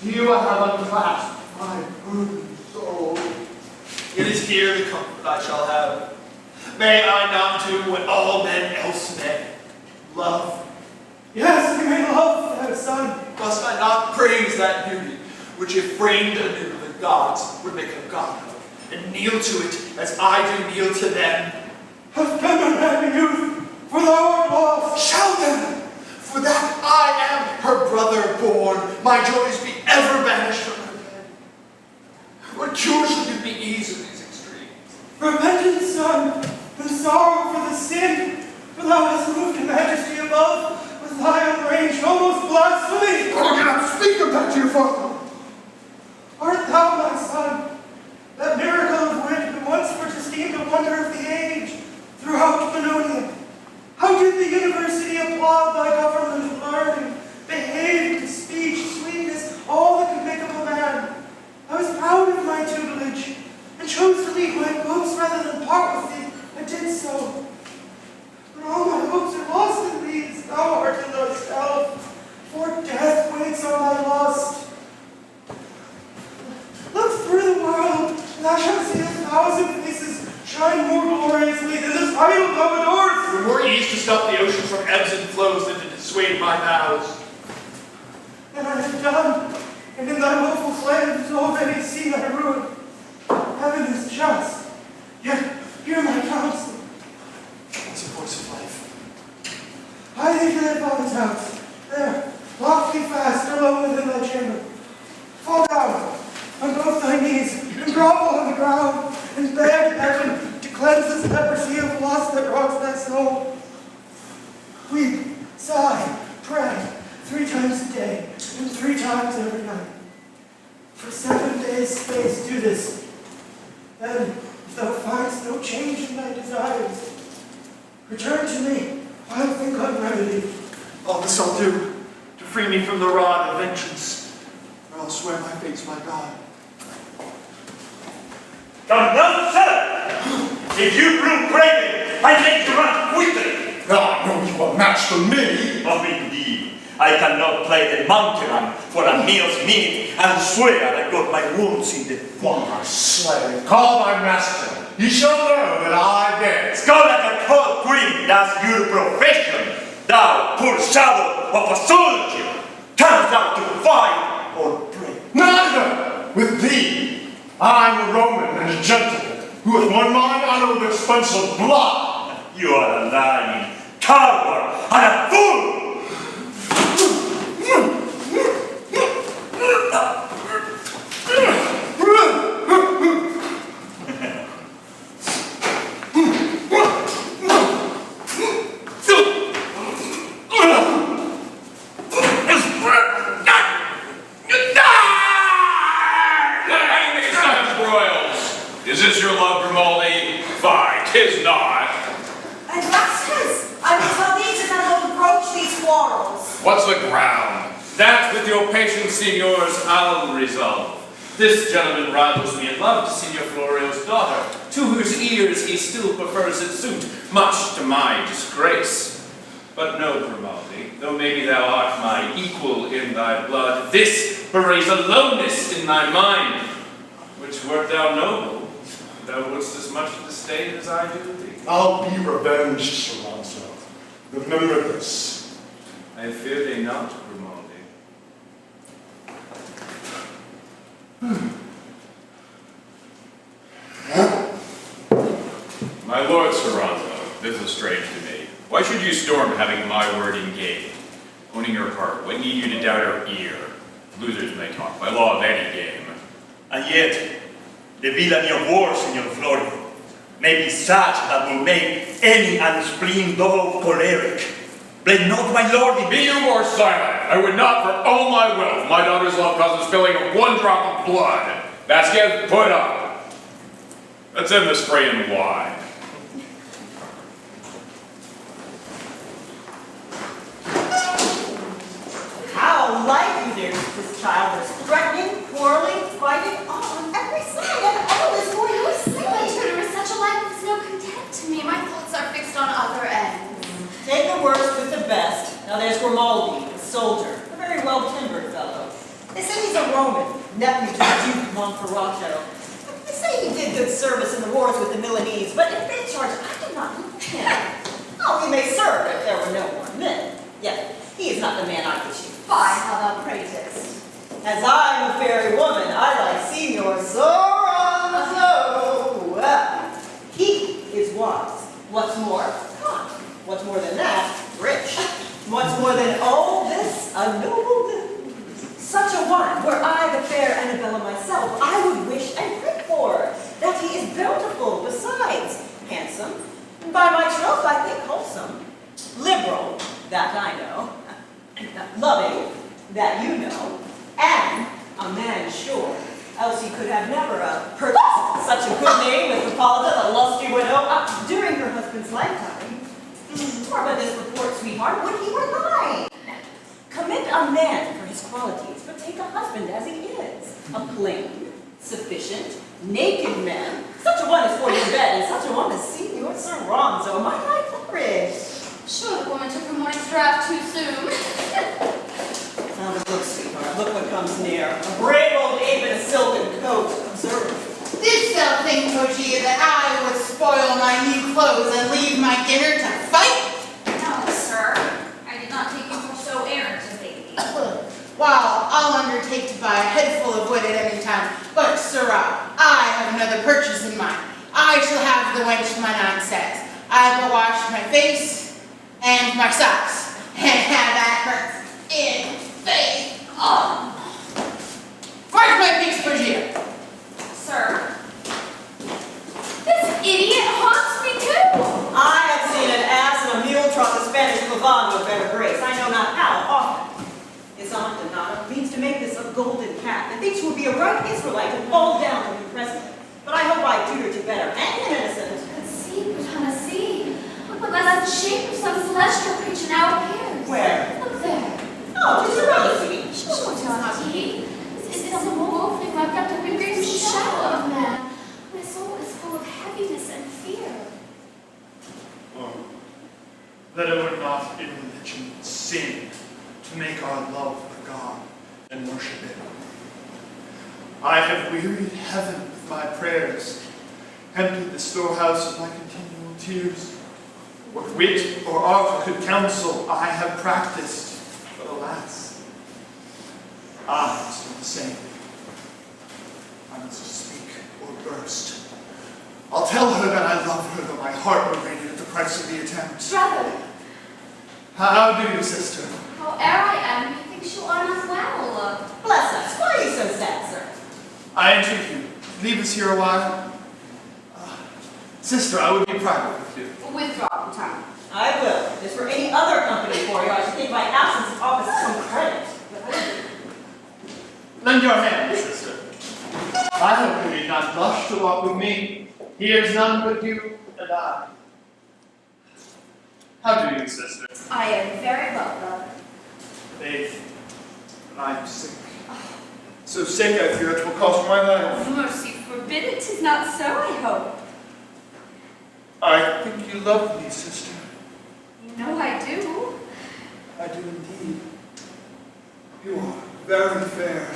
To you I have unclasped my burdened soul. It is here the comfort I shall have. May I not do what all men else may? Love. Yes, we may love, fair son. Must I not praise that beauty, which if framed anew the gods would make a god of, and kneel to it as I do kneel to them? Have been unhappy youth, for thou art lost. Shall then, for that I am her brother born, my joys be ever banished from her bed. What cure shall give me ease of these extremes? Repentance, son, and sorrow for the sin, for thou hast moved to majesty above, with thy unranged, almost blasphemy. Oh, do not speak of that to your father. Art thou, my son, that miracle of wit that once were esteemed a wonder of the age throughout Pannonia? How did the university applaud thy government of learning, behaving, speech, sweetness, all that could make of a man? I was proud of my tutelage, and chose to leave my books rather than part with thee. I did so. But all my hopes are lost in thee, as thou art in thyself, for death waits on thy lust. Look through the world, and thou shalt see 1,000 faces shine more gloriously than this idol thou adores. For more ease to stop the ocean from ebbs and flows than to dissuade my vows. And I have done, and in thy willful flames already see thy ruin. Heaven is just, yet hear my counsel. It's a voice of life. Hie thee to thy father's house. There, lock thee fast, alone within thy chamber. Fall down on both thy knees, and grovel on the ground, and beg heaven to cleanse this leprosy of lust that rots thy soul. Weep, sigh, pray, 3 times a day, and 3 times every night. For 7 days' space do this. Then, if thou findest no change in thy desires, return to me. I'll think on remedy. All this I'll do to free me from the rod of vengeance, or I'll swear my fate's my God. Come down, sir! If you prove craven, I make you run quickly! Ah, no, you are match for me! Oh, indeed. I cannot play the monkey man for a meal's minute and swear I got my wounds in the Why, slave, call my master. You shall know that I dare. Go like a cold queen, that's your profession. Thou, poor shadow of a soldier, canst thou to fight or pray? Neither! With thee, I am a Roman and a gentleman, who with one mind honor with expense of blood. You are a lying coward and a fool! Is this your love, Grimaldi? Fie, 'tis not. Augustus, I will tell thee to not approach these quarrels. What's the ground? That with your patience, signors, I'll resolve. This gentleman rivals me in love to Signor Florio's daughter, to whose ears he still prefers its suit, much to my disgrace. But no, Grimaldi, though maybe thou art my equal in thy blood, this bereaves aloneness in thy mind, which wert thou noble, thou wouldst as much disdain as I do thee. I'll be revenged, Sir Lancelot. Remember this. I fear thee not, Grimaldi. My lord Serrano, this is strange to me. Why should you storm having my word in game? Owning your heart, what need you to doubt our ear? Losers may talk by law of any game. And yet, the villainy of war, Signor Florio, may be such that will make any unspleen dove choleric. Blame not my lord. Be you more silent. I would not for all my wealth my daughter's love cause the spilling of 1 drop of blood. Vasquez, put up. Let's end this fray in wine. How like you this child is threatening, quarreling, fighting, all on every side, and all is for your My sake. tutor is such a life with no content to me. My thoughts are fixed on other ends. Take the worst with the best. Now there's Grimaldi, the soldier, a very well-timbered fellow. They said he's is a Roman, nephew to the Duke of Monferrato. They say he did good service in the wars with the Milanese, but if they charge, I do not know him. Oh, he may serve if there were no more men. Yet, he is not the man I wish you. Fie, how thou pratest. As I am a fairy woman, I like Signor Soronzo. Well, he is wise. What's more, kind. What's more than that, rich. What's more than all this, a noble dude. Such a one, were I the fair Annabella myself, I would wish and pray for, that he is bountiful, besides handsome, and by my troth I think wholesome, liberal, that I know, loving, that you know, and a man sure, else he could have never purchased such a good name with Hippolyta, the lusty widow, during her husband's lifetime. Or by this report, sweetheart, would he were mine? Commit a man for his qualities, but take a husband as he is, a plain, sufficient, naked man. Such a one is for your bed, and such a one is Signor Soronzo, my life flourish. Sure, the woman took her morning's draft too soon. Now look, sweetheart, look what comes near. A brave old ape in a silken coat. Observe. Didst thou think, Pogia, that I would spoil my new clothes and leave my dinner to fight? No, sir. I did not take you for so errant a lady. Well, I'll undertake to buy a head full of wood at any time, but, sirrah, I have another purchase in mind. I shall have the wench my nine says. I will wash my face and my socks, and have that hurt in faith. Where's my piece, Pogia? Sir, this idiot haunts me too. I have seen an ass and a mule trot the Spanish pavane with better grace. I know not how often. His aunt Donata means to make this a golden cat, and thinks will be a right Israelite and fall down to be president. But I hope I tutor to better and innocent. But see, Putana, see. Look what the shape of some celestial creature now appears. Where? Look there. Oh, tis a relative. Sure, it's not he. This is some wolfing wrapped up in the great shadow of man. My soul is full of heaviness and fear. Oh, that it were not in religion sin to make our love a god and worship it. I have wearied heaven with my prayers, emptied the storehouse of my continual tears. What wit or art could counsel, I have practiced, but alas, I am still the same. I must speak or burst. I'll tell her that I love her, though my heart were rated at the price of the attempt. Brother, How do you, sister? howe'er I am, methinks you are not well. Bless us. Why are you so sad, sir? I entreat you, leave us here a while. Sister, I would be private with you. Withdraw from town. I will. If this were any other company for you, I should think my absence of office some credit. But I didn't. Lend your hand, sister. I hope you need not blush to walk with me. Here's none but you and I. How do you, sister? I am very well, brother. Faith, but I am sick. So sick I fear it will cost my life. Mercy forbid it is not so, I hope. I think you love me, sister. You know I do. I do indeed. You are very fair.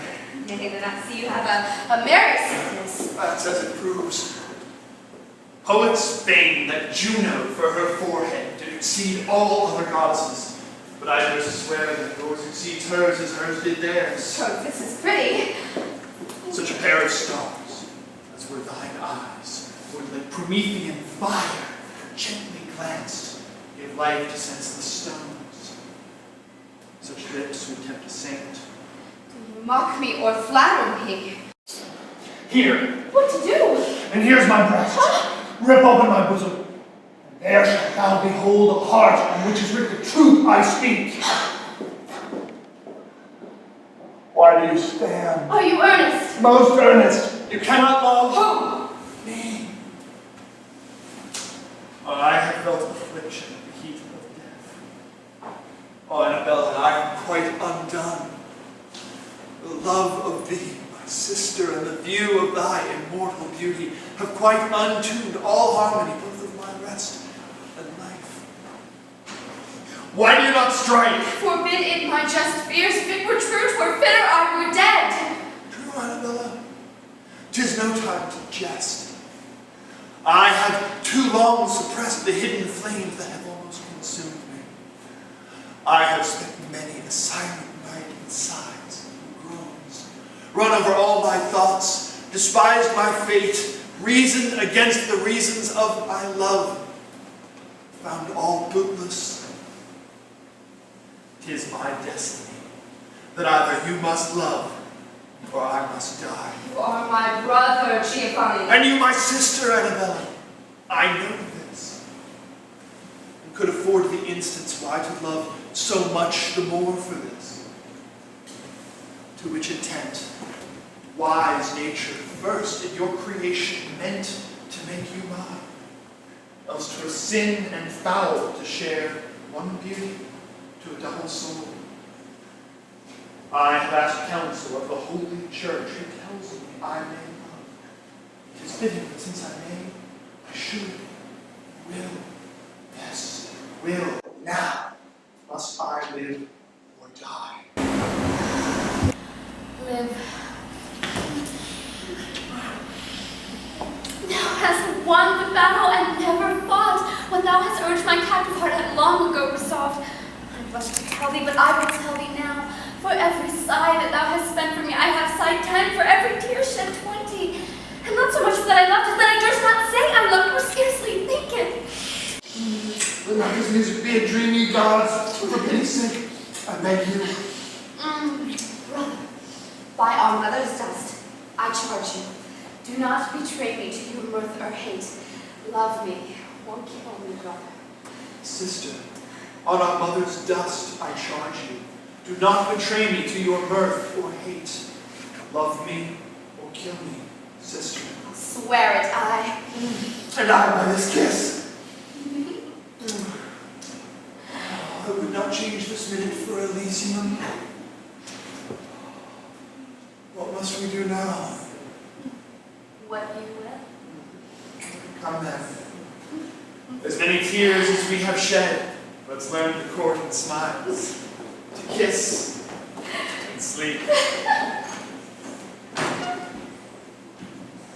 Nay, then I see you have a merry sickness. That's as it proves. Poets feign that Juno for her forehead did exceed all other goddesses, but I dare swear that yours exceeds hers as hers did theirs. Oh, this is pretty. Such a pair of stars as were thine eyes, would like Promethean fire, gently glanced, gave life to sense the stones. Such lips would tempt a saint. Do you mock me or flatter me? Here, What to do? and here's my breast. Rip open my bosom, and there shalt thou behold a heart on which is written the truth I speak. Why do you stand? Are you earnest? Most earnest. You cannot love Who? me. I have felt affliction at the heat of death. Oh, Annabella, I am quite undone. The love of thee, my sister, and the view of thy immortal beauty have quite untuned all harmony, both of my rest and life. Why do you not strike? Forbid it, my just fears. If it were true, 'twere fitter I were dead. is no time to jest. I have too long suppressed the hidden flames that have almost consumed me. I have spent many a silent night in sighs and groans, run over all my thoughts, despised my fate, reasoned against the reasons of my love, found all bootless. 'Tis my destiny that either you must love or I must die. You are my brother, Giovanni. And you my sister, Annabella. I know this. And could afford the instance why to love so much the more for this. To which intent, wise nature first in your creation meant to make you mine. Else 'twere sin and foul to share one beauty to a double soul. I have asked counsel of the Holy Church, who tells me I may love. It is fitting that since I may, I should, will, yes, will. Now must I live or die. Live. Thou hast won the battle and never fought. What thou hast urged my captive heart had long ago resolved. I blush to tell thee, but I will tell thee now. For every sigh that thou hast spent for me, I have sighed 10. For every tear shed 20. And not so much that I loved it, that I durst not say I loved, nor scarcely think it. Let not this music be a dream, ye gods. For pity's sake, I beg you. Brother, by our mother's dust, I charge you, do not betray me to your mirth or hate. Love me, or kill me, brother. Sister, on our mother's dust I charge you. Do not betray me to your mirth or hate. Love me or kill me, sister. I'll swear it, I. And I by this kiss. I would not change this minute for Elysium. What must we do now? What you will. Come then. As many tears as we have shed, let's learn to court in smiles, to kiss and sleep.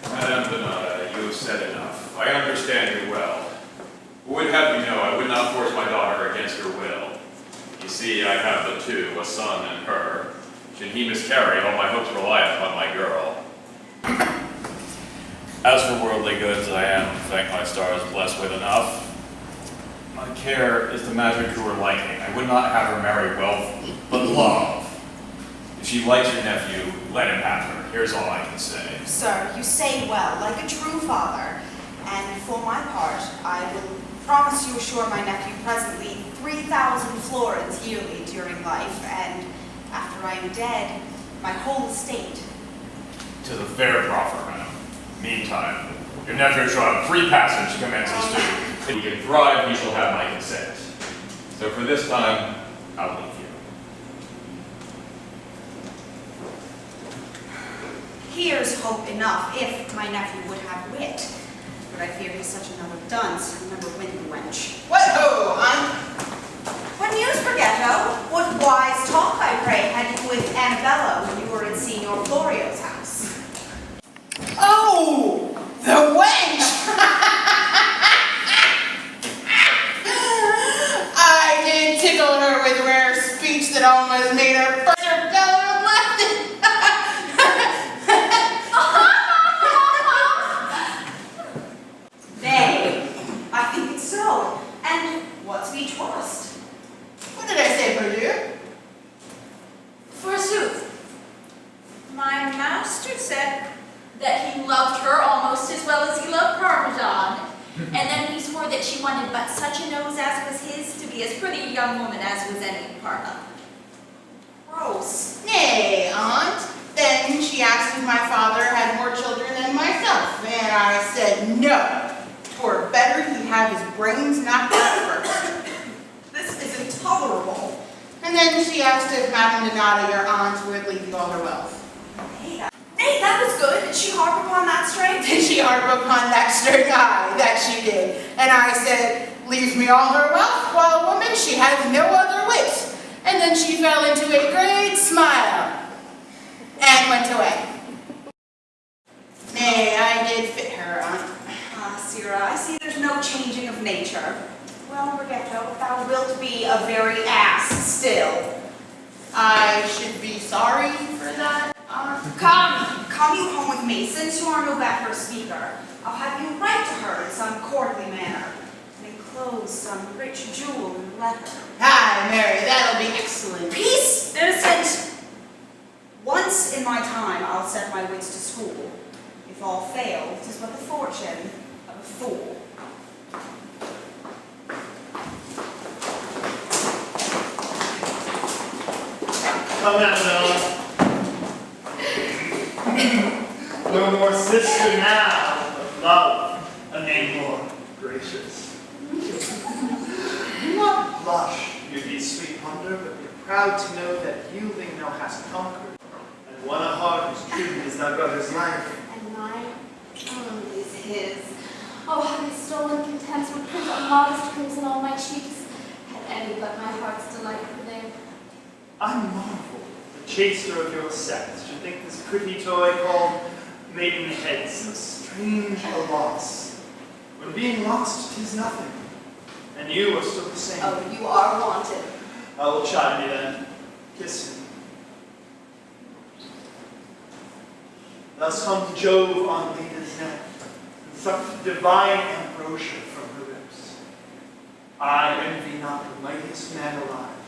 Madame Donata, you have said enough. I understand you well. Would have you know, I would not force my daughter against her will. You see, I have but two, a son and her. Should he miscarry, all my hopes rely upon my girl. As for worldly goods, I am, thank my stars, blessed with enough. My care is to match her to her liking. I would not have her marry wealth, but love. If she likes your nephew, let him have her. Here's all I can say. Sir, you say well, like a true father. And for my part, I will promise you assure my nephew presently 3,000 florins yearly during life, and after I am dead, my whole estate. 'Tis a fair proffer, madam. Meantime, your nephew shall have free passage commences to. If he can thrive, he shall have my consent. So for this time, I'll leave you. Here's hope enough, if my nephew would have wit. But I fear he's such another dunce who never win the wench. What ho, aunt? What news, Forgetto? What wise talk, I pray, had you with Annabella when you were in Signor Florio's house? Oh, the wench! I did tickle her with rare speech that almost made her burst her belly with laughter. Nay, I think it's so. And what speech was? What did I say, Perdue? Forsooth, my master said that he loved her almost as well as he loved Parmesan. And then he swore that she wanted but such a nose as was his to be as pretty a young woman as was any in Parma. Gross. Nay, aunt. Then she asked if my father had more children than myself, and I said no. 'Twere better he have his brains knocked out first. This is intolerable. And then she asked if Madame Donata, your aunt, would leave you all her wealth. Nay, that was good. Did she harp upon that string? Did she harp upon that string? Aye, that she did. And I said, leave me all her wealth, while a woman she has no other wit. And then she fell into a great smile and went away. Nay, nature. Well, Rigetto, thou wilt be a very ass still. I should be sorry for that, Come you home with me, since you are no better speaker. I'll have you write to her in some courtly manner, and enclose some rich jewel in the letter. Aye, Mary, that'll be excellent. Peace, innocent! Once in my time I'll set my wits to school. If all fail, 'tis but the fortune of a fool. Come, Annabella. No more sister now of love, a name more gracious. Do not blush, you be sweet wonder, but be proud to know that yielding thou hast conquered, and won a heart whose tribute is thy brother's life. And mine is his. Oh, how these stolen contents would print a modest crimson on my cheeks, had any but my heart's delight were there. I marvel the chaster of your sex should think this pretty toy called maidenhead so strange a loss. When being lost, 'tis nothing, and you are still the same. Oh, you are wanted. I will chide me then. Kiss me. Thus come to Jove on Leda's neck, and suck divine ambrosia from her lips. I envy not the mightiest man alive,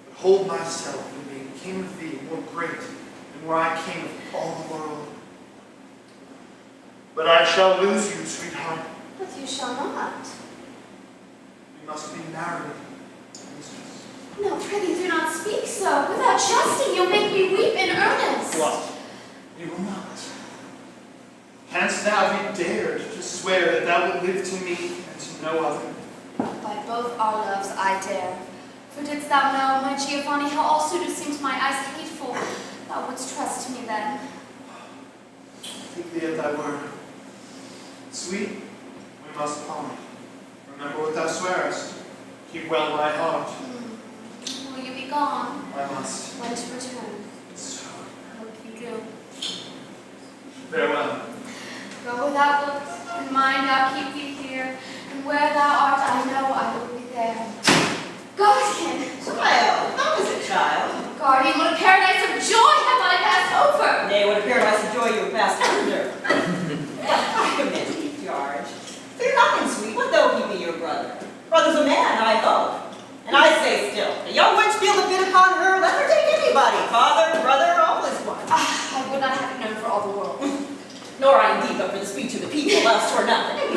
but hold myself in being king of thee more great than were I king of all the world. But I shall lose you, sweetheart. But you shall not. We must be married, mistress. No, prithee, do not speak so. Without jesting, you'll make me weep in earnest. What? You will not. Canst thou be dared to swear that thou wilt live to me and to no other? By both our loves I dare. For didst thou know, my Giovanni, how all suitors seem to my eyes hateful, thou wouldst trust me then. Take thee at thy word. Sweet, we must part. Remember what thou swearest. Keep well thy heart. Will you be gone? I must. When to return? So, Hope you do. farewell. Go without looks, in mind I'll keep thee here, and where thou art I know I will be there. Guardian! Child, how is it, child? Guardian, what a paradise of joy have I passed over! Nay, what a paradise of joy you have passed under. I commend thee, George. Fear nothing, sweet. What though he be your brother? Brother's a man, I hope. And I say still, the young wench feel the fit upon her, let her take anybody. Father, brother, all is one. I would not have it known for all the world. Nor I indeed, but for the speech of the people, else for nothing.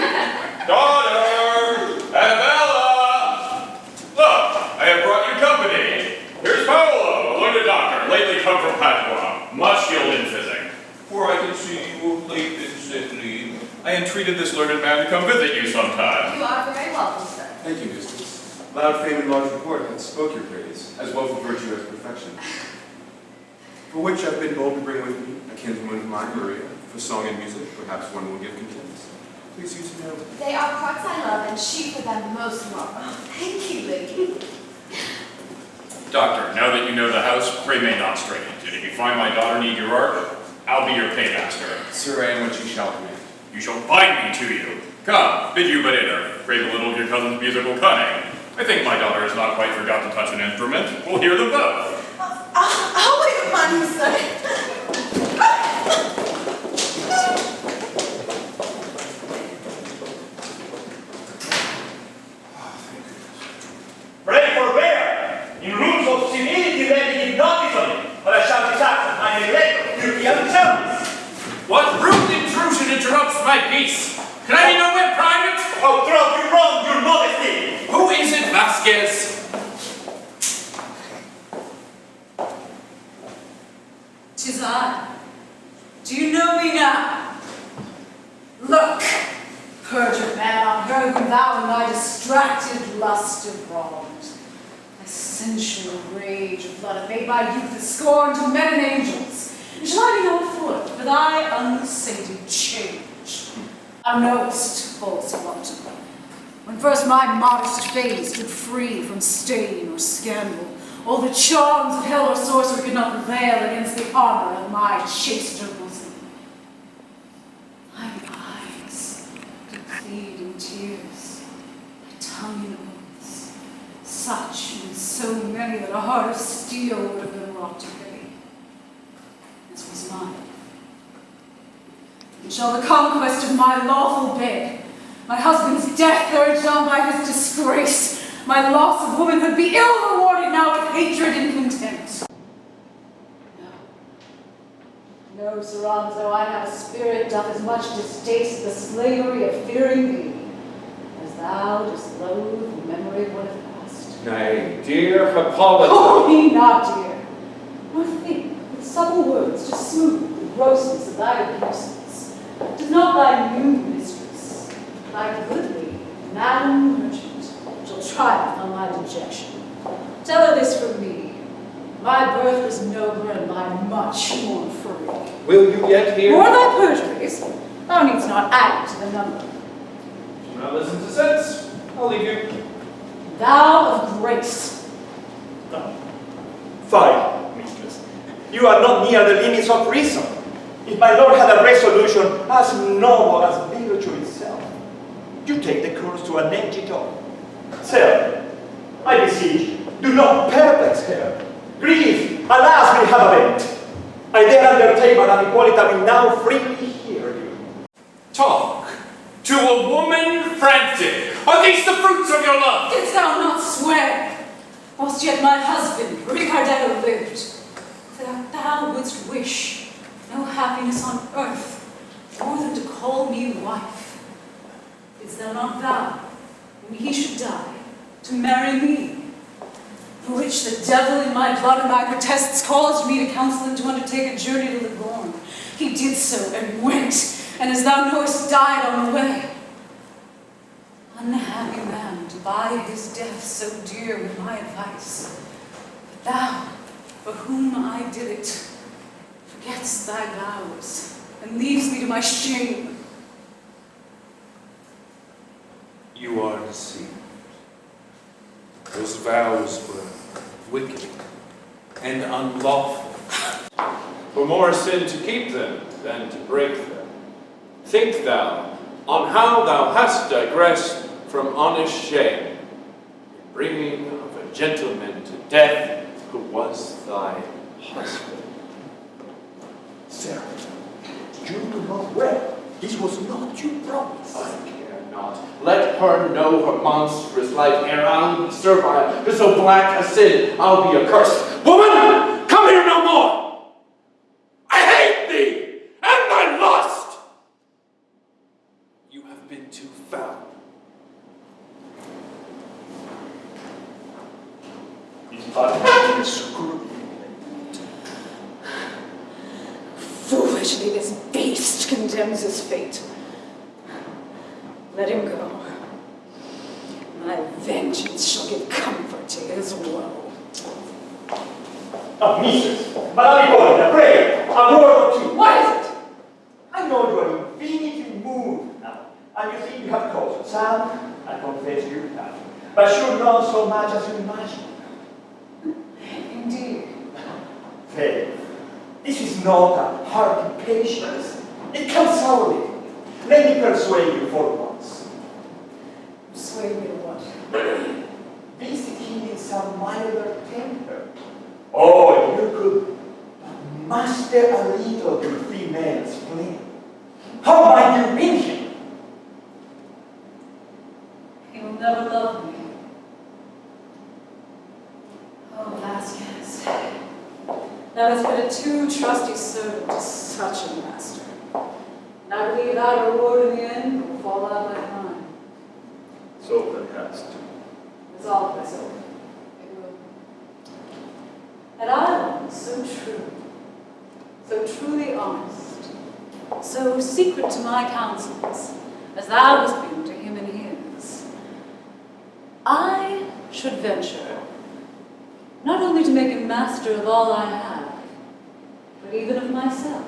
Daughter! Annabella! Look, I have brought you company. Here's Paolo, a learned doctor, lately come from Padua, much skilled in physic. For I can see you have late been sickly. I entreated this learned man to come visit you sometime. You are very welcome, sir. Thank you, mistress. Loud fame and large report hath spoke your praise, as well for virtue as perfection. For which I've been bold to bring with me a kinswoman of mine, Maria, for song and music, perhaps one will give content. Please use to know. They are parts I love, and she for them most love. Thank you, lady. Doctor, now that you know the house, pray may not stray into it. If you find my daughter need your art, I'll be your paymaster. Sir, I am what you shall command. You shall bind me to you. Come, bid you but enter. Crave a little of your cousin's musical cunning. I think my daughter has not quite forgot to touch an instrument. We'll hear them both. I'll wait upon you, sir. Pray forbear! In rooms of civility let me give notice on it, or I shall disaster my neglect of duty and service. What rude intrusion interrupts my peace? Can I be nowhere private? Oh, throw you wrong, your modesty! Who is it, Vasquez? 'Tis I. Do you know me now? Look, perjured man, on her whom thou in thy distracted lust have wronged. Thy sensual rage of blood have made my youth a scorn to men and angels. And shall I be no foot for thy unsated change? Thou knowest, false one, when first my modest face stood free from stain or scandal, all the charms of hell or sorcery could not prevail against the armor of my chaster bosom. Mine eyes did plead in tears, tongue in oaths, such and so many that a heart of steel would have been wrought to pity, as was mine. And shall the conquest of my lawful bed, my husband's death urged on by his disgrace, my loss of womanhood be ill rewarded now with hatred and contempt? No, Soranzo, I have a spirit doth as much distaste the slavery of fearing thee, as thou dost loathe the memory of what hath passed. Nay, dear Hippolyta. Call me not dear, nor think with subtle words to smooth the grossness of thy abuses. Does not thy new mistress, thy goodly Madam Merchant, shall triumph on my dejection. Tell her this from me. My birth was nobler and my much more free. Will you yet hear? More thy perjuries, thou needst not add to the number. Do not listen to sense. I'll leave you. Thou of grace. Fie, mistress. You are not near the limits of reason. If my lord had a resolution as noble as virtue itself, you take the course to annege it all. Sir, I beseech you, do not perplex her. Grief, alas, will have a vent. I dare undertake, Madame Hippolyta will now freely hear you. Talk to a woman frantic. Are these the fruits of your love? Didst thou not swear, whilst yet my husband, Ricardetto, lived, that thou wouldst wish no happiness on earth more than to call me wife? Didst thou not vow, when he should die, to marry me? For which the devil in my blood and my protests caused me to counsel him to undertake a journey to Livorno. He did so and went, and as thou knowest, died on the way. Unhappy man, to buy his death so dear with my advice. But thou, for whom I did it, forgets thy vows, and leaves me to my shame. You are deceived. Those vows were wicked and unlawful. For more sin to keep them than to break them. Think thou on how thou hast digressed from honest shame, in bringing of a gentleman to death who was thy husband. Sir, you do not well. This was not your promise. I care not. Let her know her monstrous life, ere I'll be servile to so black a sin. I'll be accursed. Woman, come here no more. I hate thee and thy lust. You have been too foul. His heart has been screwed. Foolishly this beast condemns his fate. Let him go. My vengeance shall give comfort to his woe. Mistress, Madame Hippolyta, pray, a word or two. What is it? I know you are infinitely moved now, and you think you have caused some. I confess you have, but sure not so much as you imagine. Indeed. Faith, this is not a hearty patience. It comes sourly. Let me persuade you for once. Persuade me to what? Visit him in some milder temper. Oh, you could master a little your female spleen. How might you win him? He will never love me. Oh, Vasquez, thou hast been a too trusty servant to such a master. And I believe thy reward in the end will fall out like mine. So perhaps. Resolve myself. It will. Had I been so true, so truly honest, so secret to my counsels, as thou hast been to him and his, I should venture not only to make him master of all I have, but even of myself.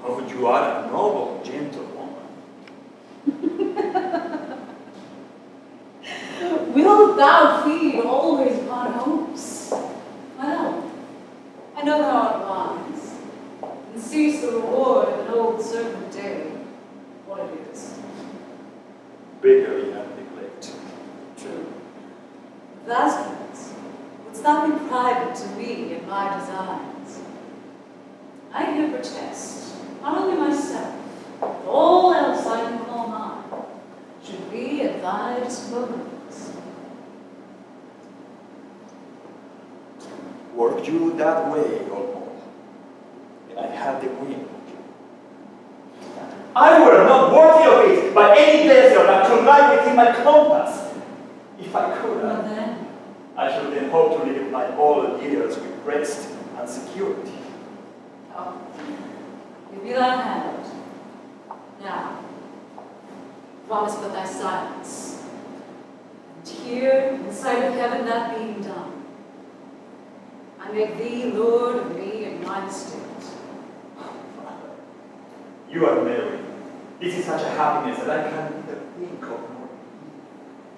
Oh, you are a noble, gentle woman. Wilt thou feed always upon hopes? Well, I know thou art wise, and seest the reward of an old servant daily, what it is. Better you have the Vasquez, wouldst thou be private to me in my designs? I here protest, not only myself, but all else I can call mine, should be at thy disposal. Work you that way, Olmo, and I have the wind. I were not worthy of it by any pleasure that could lie within my compass. If I could, Well then, I should then hope to live my old years with rest and security. oh, give me thy hand. Now, promise but thy silence. And here, in sight of heaven, that being done, I make thee lord of me and mine estate. You are married. This is such a happiness that I can't even think of more.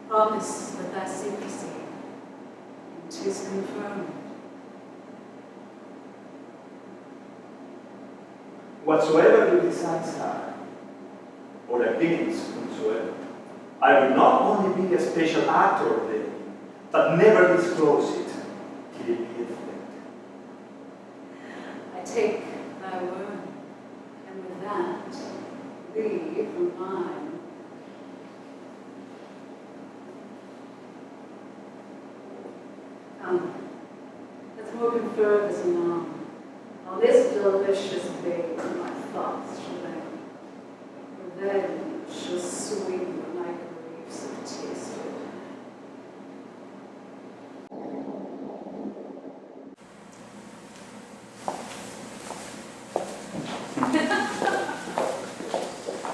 Promise but thy secrecy, and 'tis confirmed. Whatsoever your designs are, or opinions whatsoever, I will not only be a special actor of them, but never disclose it till it be effected. I take thy word, and with that, thee from mine. Come, let's more confer this anon. On this delicious day my thoughts shall end, for then shall sweeten my griefs have tasted.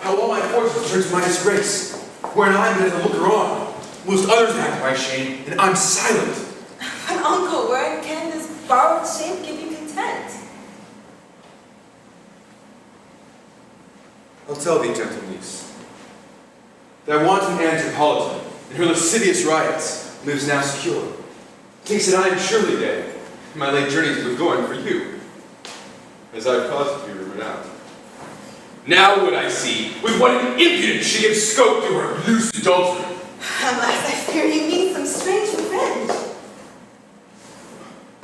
How all my fortunes turn to my disgrace, wherein I am but as a looker on, whilst others act my shame, and I'm silent. But uncle, wherein can this borrowed shame give you content? I'll tell thee, gentle niece, that wanton Antipolitan, in her lascivious riots, lives now secure. Thinks that I am surely dead, and my late journeys were going for you, as I've caused to be rumored out. Now would I see with what an impudence she gives scope to her loose adultery. Unless I fear you mean some strange revenge.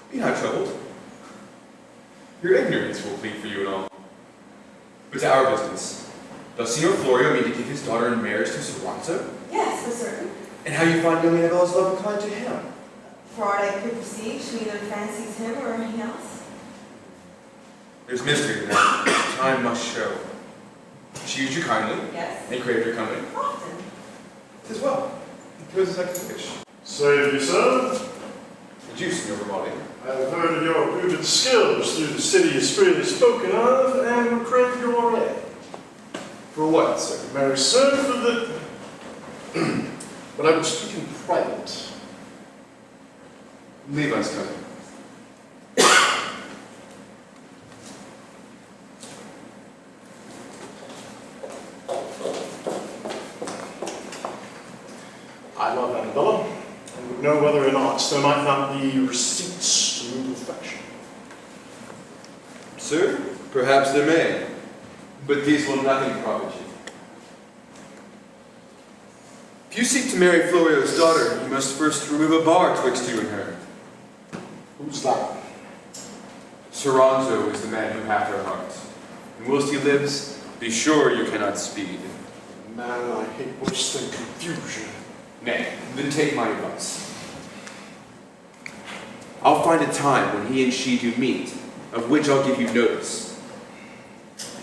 Be not troubled. Your ignorance will plead for you and all. But to our business. Does Signor Florio mean to give his daughter in marriage to Soranzo? Yes, for certain. And how you find young Annabella's love inclined to him? For aught I could perceive, she either fancies him or anything else. There's mystery in that. Time must show. She used you kindly. Yes. And craved your company. Often. 'Tis well. Do as a second wish. Save you, sir. And you, Signor Grimaldi. I have heard of your proven skills through the city is freely spoken of, and will crave your aid. For what, sir? Marry, sir, for the... but I will speak in private. Leave us, cousin. I love Annabella, and would know whether or not there might not be receipts to move affection. Sir, perhaps there may, but these will nothing profit you. If you seek to marry Florio's daughter, you must first remove a bar twixt you and her. Who's that? Soranzo is the man who hath her heart, and whilst he lives, be sure you cannot speed. Man, I hate worse than confusion. Nay, then take my advice. I'll find a time when he and she do meet, of which I'll give you notice.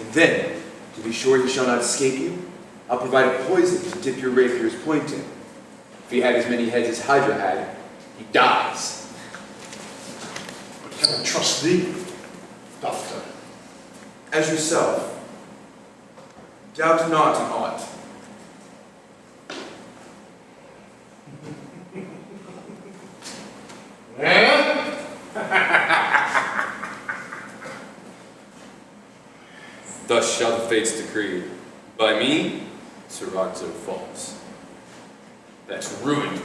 And then, to be sure he shall not escape you, I'll provide a poison to dip your rapier's point in. If he had as many heads as Hydra had, he dies. But can I trust thee, Doctor? As yourself, doubt not an aught. Thus shall the fates decree. By me, Soranzo falls. That's ruined me.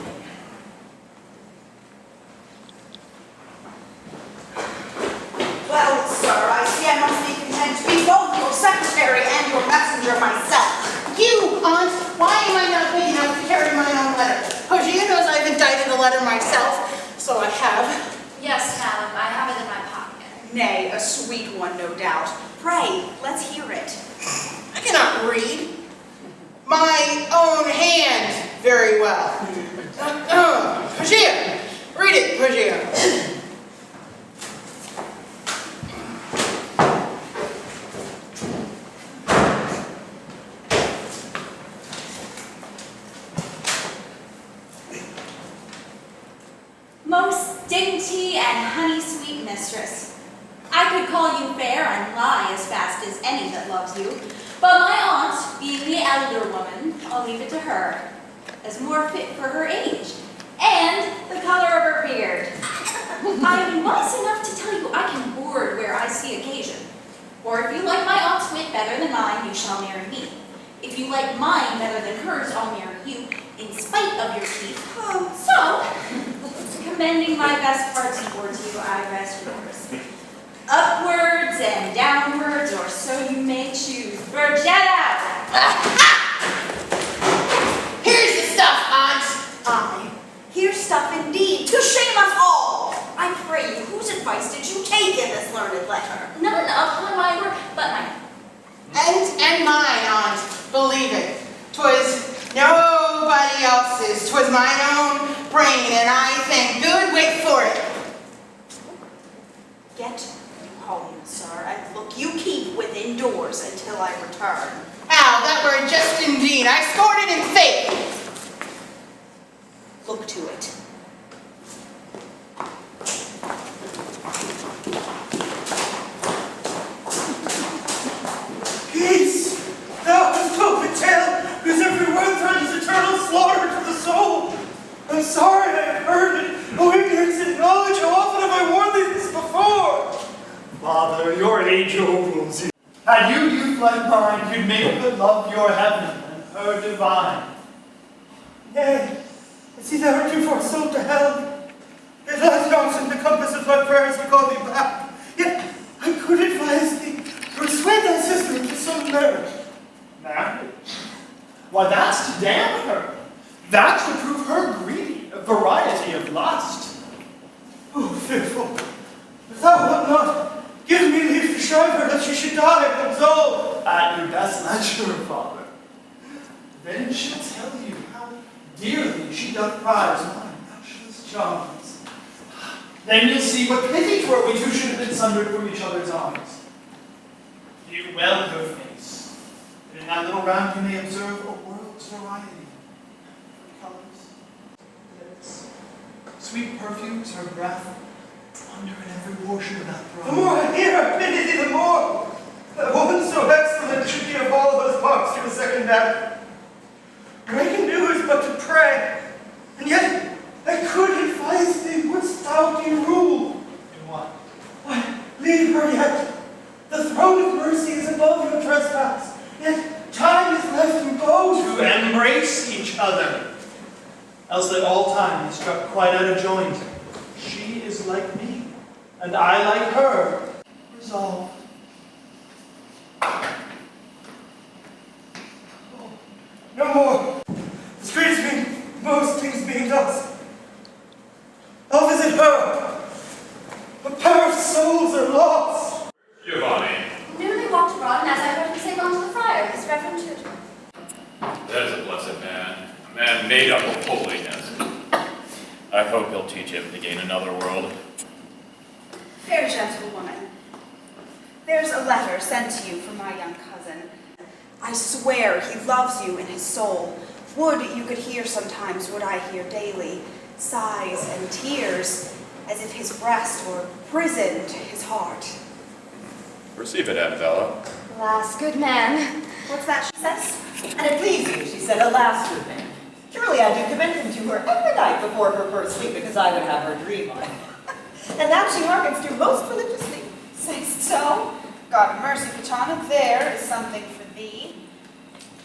Well, sir, I see I must be content to be both your secretary and your messenger myself. You, Aunt, why am I not big enough to carry my own letter? Oh, you knows I've indicted a letter myself. Nay, a sweet one, no doubt. Pray, let's hear it. I cannot read. My own hand very well. Pajia, read it, Pajia. Most dainty and honey-sweet mistress, I could call you fair and lie as fast as any that loves you, but my aunt, being the elder woman, I'll leave it to her, as more fit for her age, and the color of her beard. I am wise enough to tell you I can board where I see occasion, or if you like my aunt's wit better than mine, you shall marry me. If you like mine better than hers, I'll marry you, in spite of your teeth. So, commending my best parts towards you, I rest yours. Upwards and downwards, or so you may choose. Virgetta! Here's the stuff, Aunt. Aye, here's stuff indeed, to shame us all. I pray you, whose advice did you take in this learned letter? None upon my word, but mine. And mine, Aunt. Believe it. 'Twas nobody else's. 'Twas mine own brain, and I thank good wit for it. Get you home, sir, and look you keep within doors until I return. How, that were just indeed. I scored it in faith. Look to it. Peace! Thou hast told the tale, whose every word threatens eternal slaughter to the soul. I'm sorry I have heard it. Oh, ignorance and knowledge, how often have I warned thee this before? Father, your age overrules you. Had you youth like mine, you'd make the love your heaven and her divine. Nay, I see thou art too far sold to hell. It lies not in the compass of my prayers to call thee back. Yet I could advise thee to persuade thy sister into some marriage. Marriage? Why, that's to damn her. That's to prove her greedy of variety of lust. Oh, fearful! If thou wilt not give me leave to shrive her that she should die at one's old. At your best leisure, Father. Then she'll tell you how dearly she doth prize my matchless charms. Then you'll see what pity 'twere we two should have been sundered from each other's arms. View well her face, and in that little round you may observe a world's variety. Her colors, lips, sweet perfumes, her breath, wonder in every portion of that The throne. more I hear, I pity thee the more. That woman so excellent should give all those parts to a second death. What I can do is but to pray, and yet I could advise thee, wouldst thou be ruled? In what? Why, leave her yet. The throne of mercy is above your trespass, yet time is left in both. To embrace each other, else that all time be struck quite out of joint. She is like me, and I like her. Resolved. No more. The streets being, most things being thus. I'll visit her. A pair of souls are lost. Giovanni, Newly walked abroad, and as I heard him say gone to the friar, his reverend tutor. that is a blessed man. A man made up of holiness. I hope he'll teach him to gain another world. Fair gentlewoman, there's a letter sent to you from my young cousin. I swear he loves you in his soul. Would you could hear sometimes what I hear daily, sighs and tears, as if his breast were prison to his heart. Receive it, Annabella. Alas, good man. What's that she says? And it please you, she said, alas, good man. Truly I do commend him to her every night before her first sleep, because I would have her dream on him. And that she hearkens to most religiously. Say'st so? God mercy, Pachana, there is something for thee.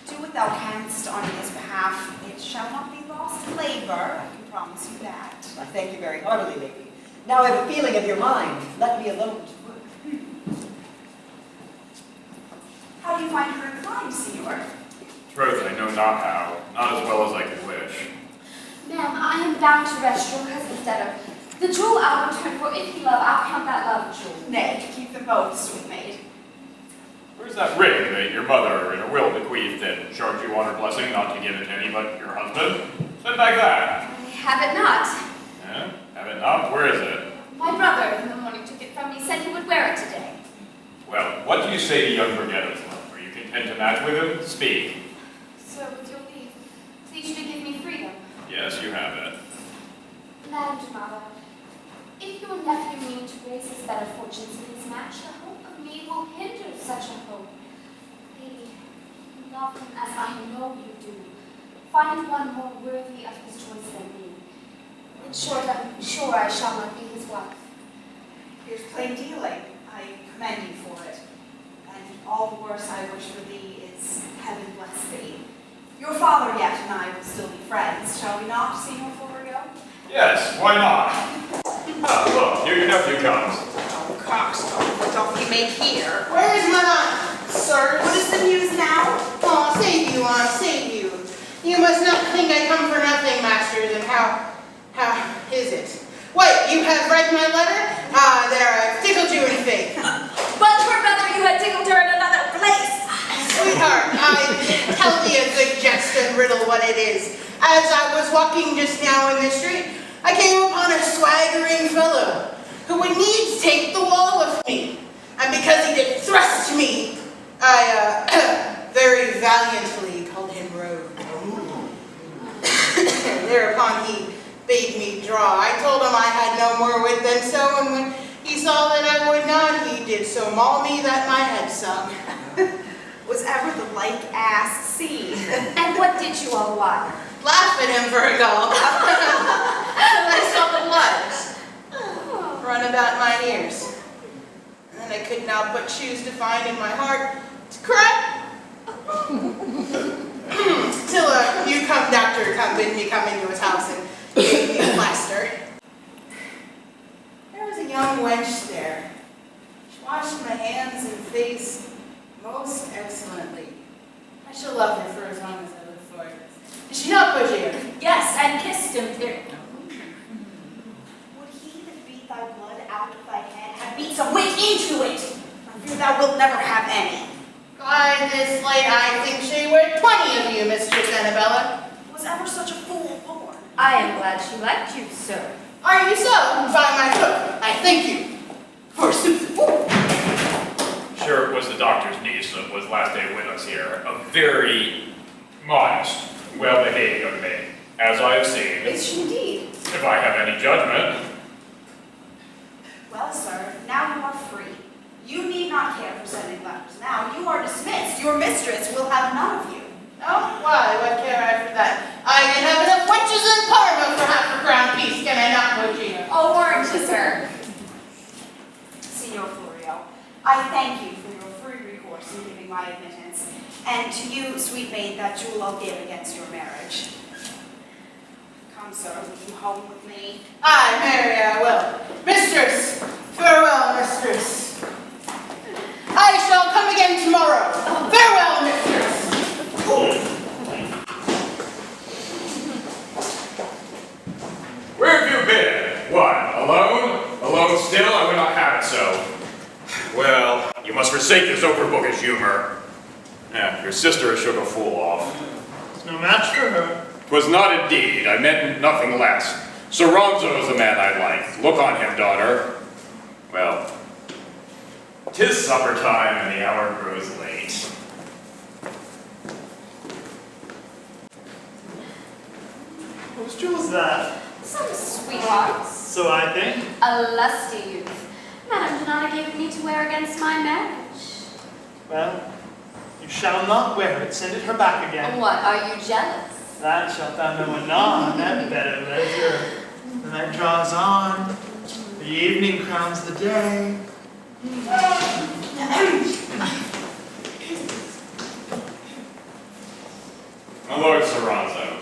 Do what thou canst on his behalf. It shall not be lost labor, I can promise you that. I thank you very heartily, lady. Now I have a feeling of your mind. Let me alone to work. How do you find her inclined, Signor? Truth, I know not how. Not as well as I could wish. Ma'am, I am bound to rest your cousin's debtor. The jewel I'll return, for if he love, I'll count that love a jewel. Nay, keep them both, sweet maid. Where's that ring that your mother in her will bequeathed and charged you on her blessing not to give it to any but your husband? Send back that. I have it not. Yeah? Have it not? Where is it? My brother in the morning took it from me, said he would wear it today. Well, what do you say to young Forgetter's love? Are you content to match with him? Speak. Sir, with your leave, please you to give me freedom. Yes, you have it. Madam Jamala, if your nephew mean to raise his better fortunes in his match, the hope of me will hinder such a hope. Lady, you love him as I know you do. Find one more worthy of his choice than me. In short, I'm sure I shall not be his wife. Here's plain dealing. I commend you for it. And all the worse I wish for thee is heaven bless thee. Your father yet and I will still be friends, shall we not, Signor Florio? Yes, why not? Ah, look, here your nephew comes. Oh, coxcomb, what doth he make here? Where is my aunt, sir? What is the news now? Oh, save you, aunt, save you. You must not think I come for nothing, masters, and how is it? What, you have read my letter? Ah, there, I've tickled you in faith. But for better you had tickled her in another place. Sweetheart, I tell thee a good jest and riddle what it is. As I was walking just now in the street, I came upon a swaggering fellow who would needs take the wall of me. And because he did thrust me, I very valiantly called him rogue. Thereupon he bade me draw. I told him I had no more wit than so, and when he saw that I would not, he did so maul me that my head sung. Was ever the like ass seen? And what did you all want? Laugh at him for a gull. And I saw the blood run about mine ears. And I could not but choose to find in my heart to cry. Till a new doctor bid me come into his house and gave me a plaster. There was a young wench there. She washed my hands and face most excellently. I shall love her for as long as I live for it. Is she not Bougier? Yes, and kissed him too. Would he that beat thy blood out of thy head have Beat some wit into it. I fear thou wilt never have any. By this light, I think she were 20 of you, Mistress Annabella. Was ever such a fool born? I am glad she liked you, sir. Are you so? By my foot, I thank you. Forsooth. Sure, it was the doctor's niece that was last day with us here. A very modest, well-behaved young maid, as I have seen. Is she indeed? If I have any judgment. Well, sir, now you are free. You need not care for sending letters. Now you are dismissed. Your mistress will have none of you. Oh, why? What care I for that? I can have enough wenches in Parma for half a crown piece, can I not, Bogina? Oh, weren't you, sir? Signor Florio, I thank you for your free recourse in giving my admittance, and to you, sweet maid, that jewel I'll give against your marriage. Come, sir, will you home with me? Aye, marry I will. Mistress, farewell, mistress. I shall come again tomorrow. Farewell, mistress. Where have you been? What, alone? Alone still? I would not have it so. Well, you must forsake this overbookish humor. Yeah, your sister has shook a fool off. It's no match for her. 'Twas not indeed, I meant nothing less. Soranzo is the man I like. Look on him, daughter. Well, 'tis supper time and the hour grows late. Whose jewel is that? Some sweethearts. So I think. A lusty youth. Madame Donata gave it me to wear against my marriage. Well, you shall not wear it. Send it her back again. What, are you jealous? That shalt thou know anon, at better leisure. The night draws on, the evening crowns the day. My lord Soranzo,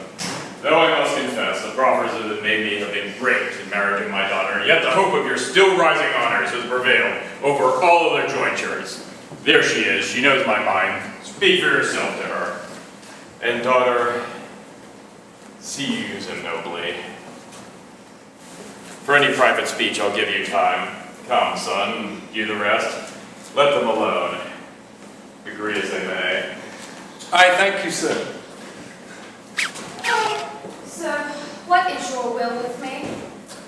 though I must confess the proffers that have made me have been great in marrying my daughter, yet the hope of your still rising honors has prevailed over all other jointures. There she is, she knows my mind. Speak for yourself to her. And daughter, see you use him nobly. For any private speech, I'll give you time. Come, son, you the rest. Let them alone. Agree as they may. I thank you, sir. Sir, what is your will with me?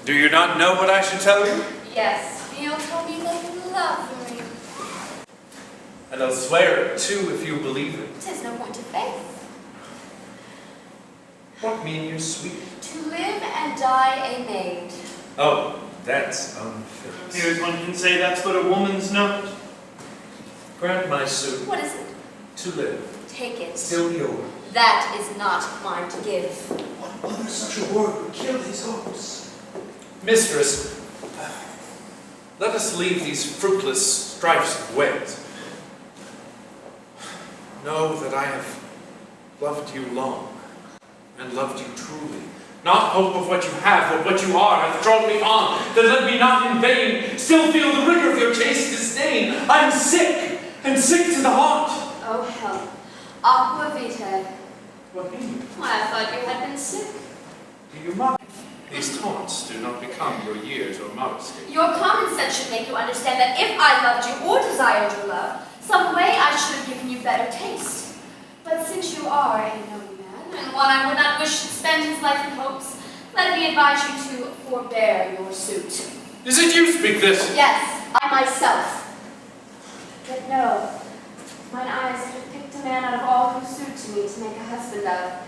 Do you not know what I should tell you? Yes, Neil told me that you love me. And I'll swear it too if you believe it. 'Tis no point of faith. What mean you, sweet? To live and die a maid. Oh, that's unfit. Here's one can say that's but a woman's note. Grant my suit. What is it? To live. Take it. Still yours. That is not mine to give. What mother such a word would kill his hopes? Mistress, let us leave these fruitless strifes of ways. Know that I have loved you long, and loved you truly. Not hope of what you have, but what you are, hath drawn me on, that let me not in vain still feel the rigor of your chaste disdain. I'm sick, and sick to the heart. Oh, hell. Aqua vitae. What mean you? Why, I thought you had been sick. Do you mock? These taunts do not become your years or modesty. Your common sense should make you understand that if I loved you or desired your love, some way I should have given you better taste. But since you are a noble man, and one I would not wish to spend his life in hopes, let me advise you to forbear your suit. Is it you speak this? Yes, I myself. But no, mine eyes could have picked a man out of all who suit to me to make a husband of.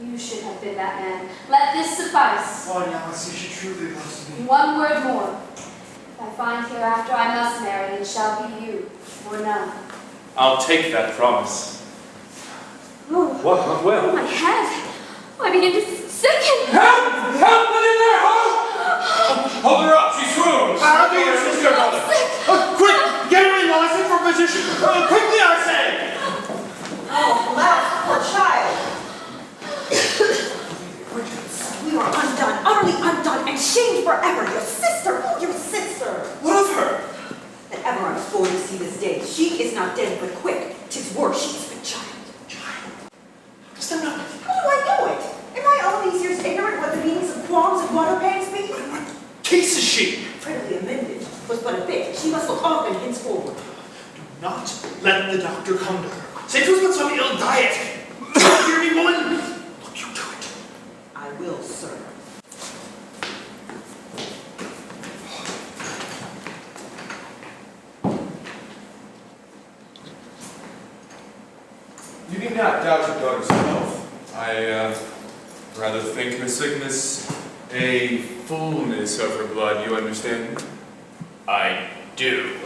You should have been that man. Let this suffice. Oh, now I see she truly loves me. One word more. If I find hereafter I must marry, it shall be you, or none. I'll take that promise. Oh, What? Not well? my head. I begin to sicken. Help! Help! Get in there! Help! Hold her up. She swoons. How do you, sister mother? Quick! Get her in while I send for a physician. Quickly, I say! Oh, alas, poor child. We are undone, utterly undone, and shamed forever. Your sister, oh, your sister. What of her? That ever I was born to see this day. She is not dead, but quick. 'Tis worse, she is but child. Dost thou know it? How do I know it? Am I all these years ignorant what the meanings of qualms and water pains be? What case is she? Prettily amended. 'Twas but a fit. She must look often henceforward. Do not let the doctor come to her. Say 'twas but some ill diet. Hear me, woman? Look you to it. I will, sir. You need not doubt your daughter's health. I rather think her sickness a fullness of her blood, you understand? I do.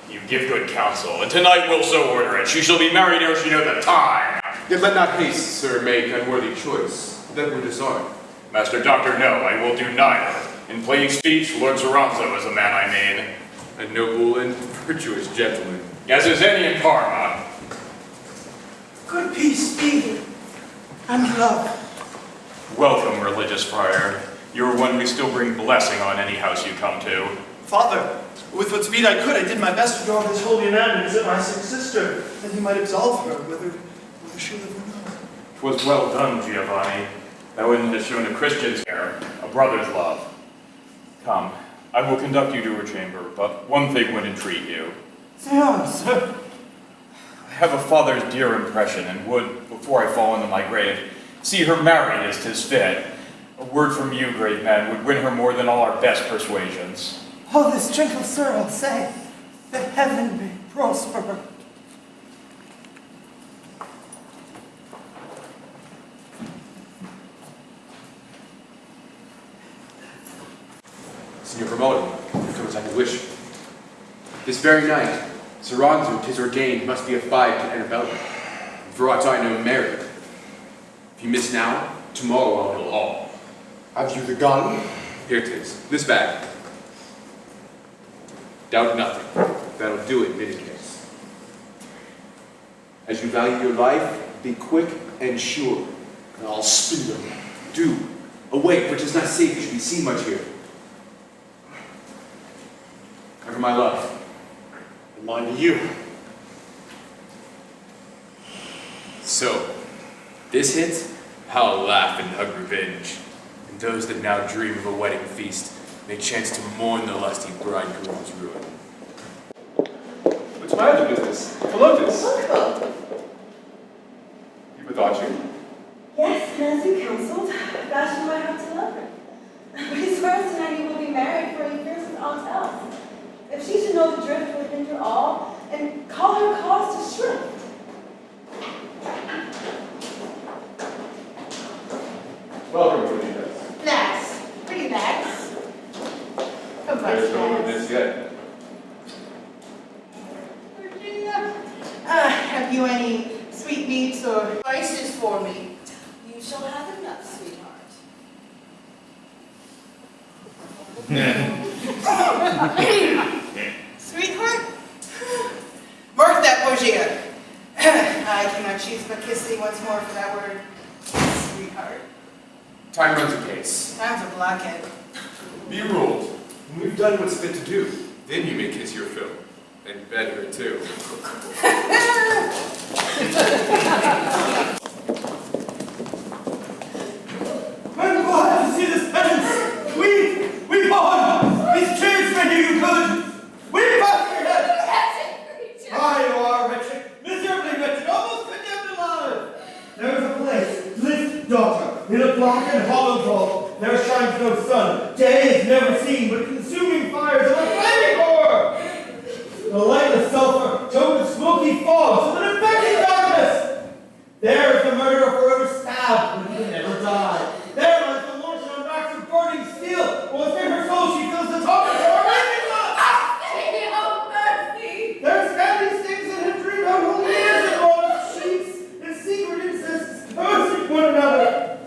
You give good counsel, and tonight we'll so order it. She shall be married ere she know the time. Yet let not haste, sir, make unworthy choice. That would disarm. Master Doctor, no, I will do neither. In plain speech, Lord Soranzo is the man I mean. A noble and virtuous gentleman. As is any in Parma. Good peace, speed, and love. Welcome, religious friar. You're one who still bring blessing on any house you come to. Father, with what speed I could, I did my best to draw his holy hand and visit my sick sister, that he might absolve her, whether she live or not. 'Twas well done, Giovanni. Thou wouldn't have shown a Christian's care, a brother's love. Come, I will conduct you to her chamber, but one thing would entreat you. Say on, sir. I have a father's dear impression, and would, before I fall into my grave, see her married as 'tis fit. A word from you, great man, would win her more than all our best persuasions. Oh, this gentle sir, I'll say, that heaven may prosper her. Signor Promoter, come as I could wish. This very night, Soranzo, 'tis ordained, must be affied to Annabella. For aught I know, married. If you miss now, tomorrow I'll know all. Have you the gun? Here 'tis, this bag. Doubt nothing. That'll do it in any case. As you value your life, be quick and sure. And I'll speed him. Do. Awake, for 'tis not safe you should be seen much here. Ever my love. And mine to you. So, this hits, I'll laugh and hug revenge. And and those that now dream of a wedding feast may chance to mourn the lusty bridegroom's ruin. What's my other business? Pelotas. You bethought you? Yes, and as you counseled, fashioned my heart to love her. But he swears tonight he will be married, for he fears his aunt else. If she should know the drift would hinder all, and call her cause to shrift. Welcome, Virginia. Nice. Pretty nice. Come on, There's no nice. witness yet. Virginia, have you any sweetmeats or spices for me? You shall have enough, sweetheart. Sweetheart? Mark that, Portia. I cannot choose but kiss thee once more for that word, sweetheart. Time runs apace. Time's a blockhead. Be ruled. When we've done what's fit to do, then you may kiss your fill. And bed her too. I'm glad to see this penance. Weep on. These tears may do you good. Weep back your head. Ah, you are wretched, miserably wretched, almost condemned alive. There is a place, lift, daughter, in a black and hollow vault. There shines no sun. Day is never seen, but consuming fires of a flaming horror. The lightless sulfur, toned with smoky fogs, of an infecting darkness. There is the murderer forever stabbed, but he can never die. There lies the lordship on backs of burning steel, while within her soul she feels the top of her raging lust. Mercy! There stand these things that have dreamed out whole years and lost sheets and secret incests, cursing one another.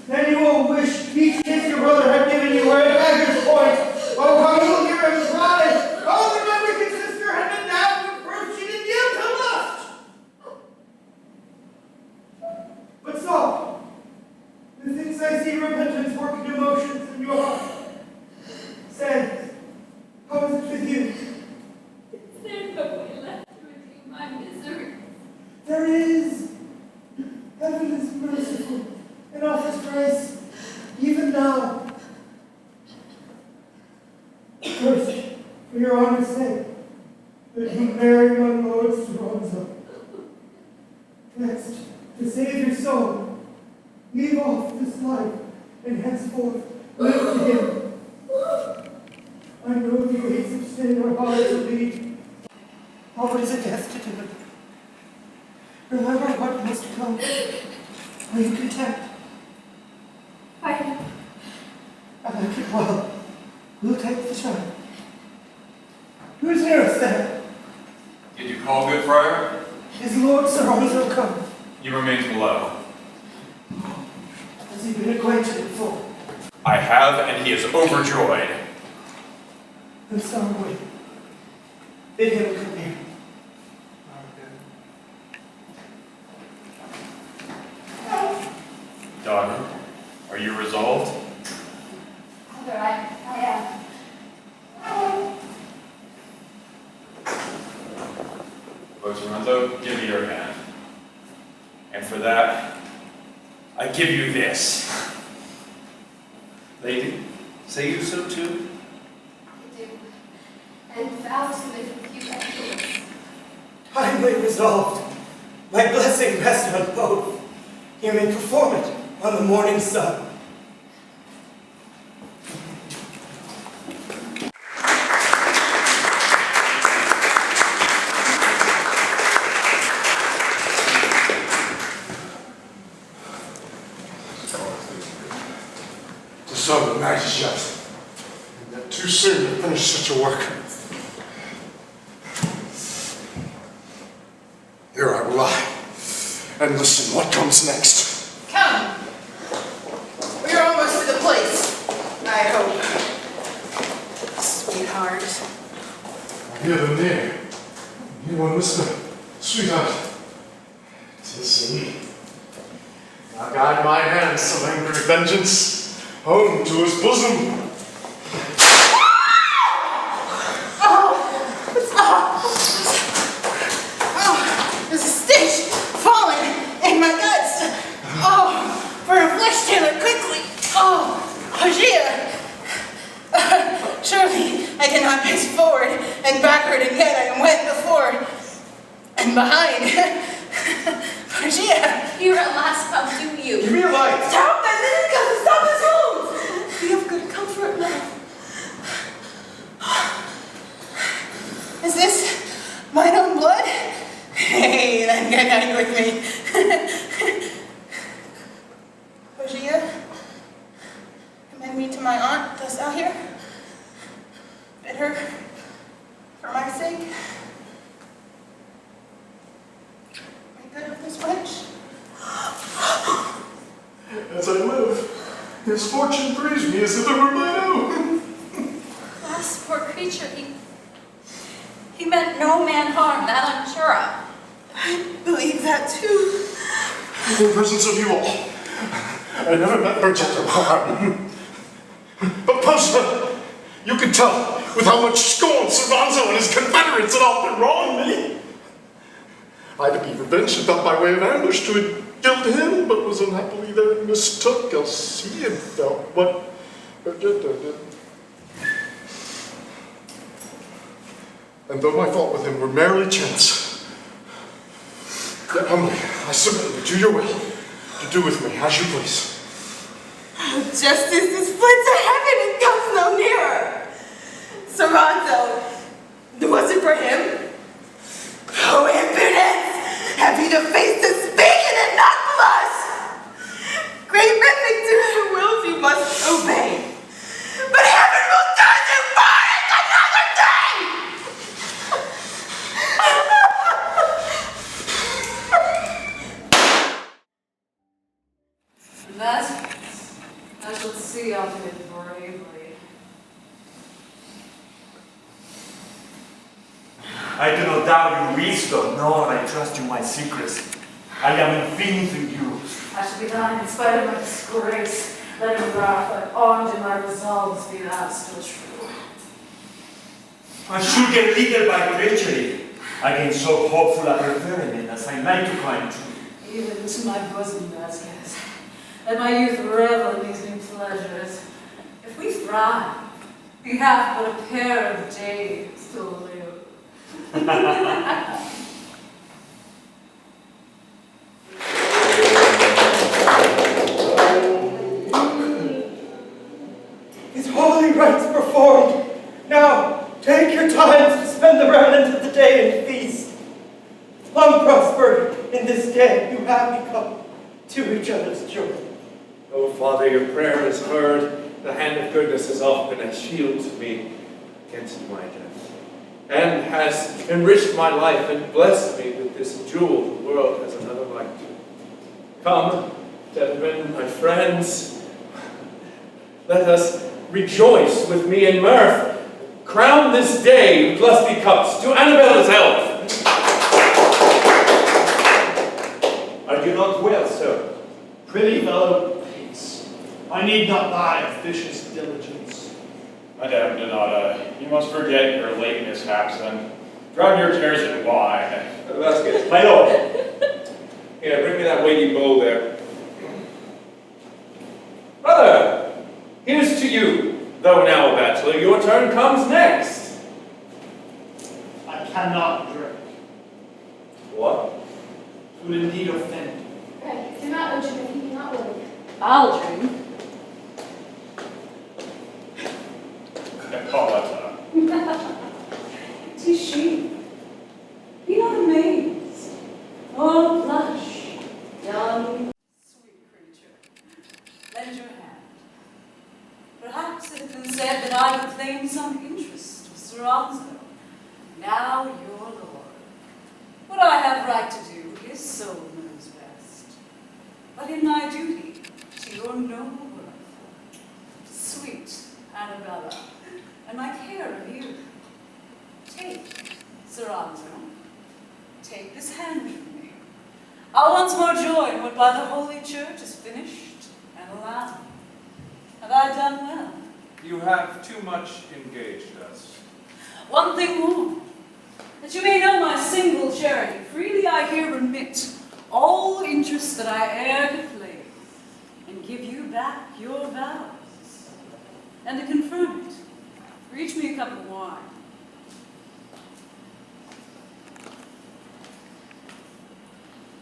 Then you will wish each kiss your brother had given you where a dagger's point. Oh, how you'll hear him cry! Oh, that my wicked sister had been dabbed with birth, she did yield to lust! But stop! Methinks I see repentance working emotions in your heart. Say, how is it with you? There's no way left to redeem my misery. There is. Heaven is merciful and offers grace, even now. First, for your honor's sake, that you marry my Lord Stronzo. Next, to save your soul, leave off this life and henceforth live to him. I know the ways of sin are hard to lead. Always a destitute. Remember what must come. Are you content? I am. I like it well. We'll take the child. Who's nearest there? Did you call, good friar? Is Lord Saronzo come? You remain below. Has he been acquainted before? I have, and he is overjoyed. Then so are we. Bid him come here. Daughter, are you resolved? Father, I am. Lord Toronto, give me your hand. And for that, I give you this. Lady, say you so too? I do. And vow to live with you afterwards. Timely resolved. My blessing rests on both. You may perform it on the morning sun. The sun of night is yet, and yet too soon to finish such a work. Here I will lie, and listen what comes next. Come. We're almost to the place, I hope. Sweetheart. I hear them near. Hear one whisper, sweetheart. 'Tis he. Now guide my hands some angry vengeance home to his bosom. There's a stitch falling in my guts. Oh, for a flesh tailor, quickly. Oh. went before and behind. Portia. Here at last how do you? Give me a light! Stop that little cousin, stop his wounds! Be of good comfort, love. Is this mine own blood? Hey, then get out with me. Portia, commend me to my aunt, dost thou hear? Bid her, for my sake, make good of this wench. As I live, his fortune praise me as if it were my own. Alas, poor creature, he meant no man harm, that I'm sure of. I believe that too. In the presence of you all, I never met her gentle heart. But Posa, you can tell with how much scorn Soranzo and his confederates had often wronged me. I had to be revenged and thought by way of ambush to killed him, but was unhappily there mistook, else he had felt what Bergetta did. And though my fault with him were merely chance, yet humbly I submit to your will to do with me as you please. Justice is split to heaven and comes no nearer. Soranzo, was it for him? Oh, impudence! Have you the face to speak and not blush? Great men may do their wills, you must obey. But heaven will judge you for it another day! That I shall see of it bravely. I do not doubt your wisdom, nor I trust you my secrets. I am infinitely yours. I shall be thine in spite of my disgrace. Let me wrath I armed in my resolves be thou still true. I should get leader by treachery against so hopeful a preferment as I might to climb to. Even to my bosom, Vasquez. Let my youth revel in these new pleasures. If we thrive, we have but a pair of days to live. His holy rites performed. Now, take your times to spend the remnant of the day in feast. Long prospered in this day you have become to each other's joy. Oh, Father, your prayer is heard. The hand of goodness has often been a shield to me against my death, and has enriched my life and blessed me with this jewel the world has another like to. Come, gentlemen, my friends, let us rejoice with me in mirth. Crown this day with lusty cups to Annabella's health. Are you not well, sir? Prithee, fellow, peace. I need not thy officious diligence. Madame Donata, you must forget your late mishaps and drown your cares in wine. Vasquez. My lord. Yeah, bring me that weighty bowl there. Brother, here's to you. Though now a bachelor, your turn comes next. I cannot drink. What? It would indeed offend you. Right, do not urge him if he cannot will. I'll drink. Pauletta. Tis she. Be not amazed, or blush, young, sweet creature. Lend your hand. Perhaps it has been said that I would claim some interest of Soranzo. Now your lord. What I have right to do, his soul knows best. But in my duty to your noble worth, sweet Annabella, and my care of you, take, Soranzo, take this hand from me. I'll once more join what by the Holy Church is finished and allowed. Have I done well? You have too much engaged us. One thing more, that you may know my single charity, freely I here remit all interest that I e'er could claim, and give you back your vows. And to confirm it, reach me a cup of wine.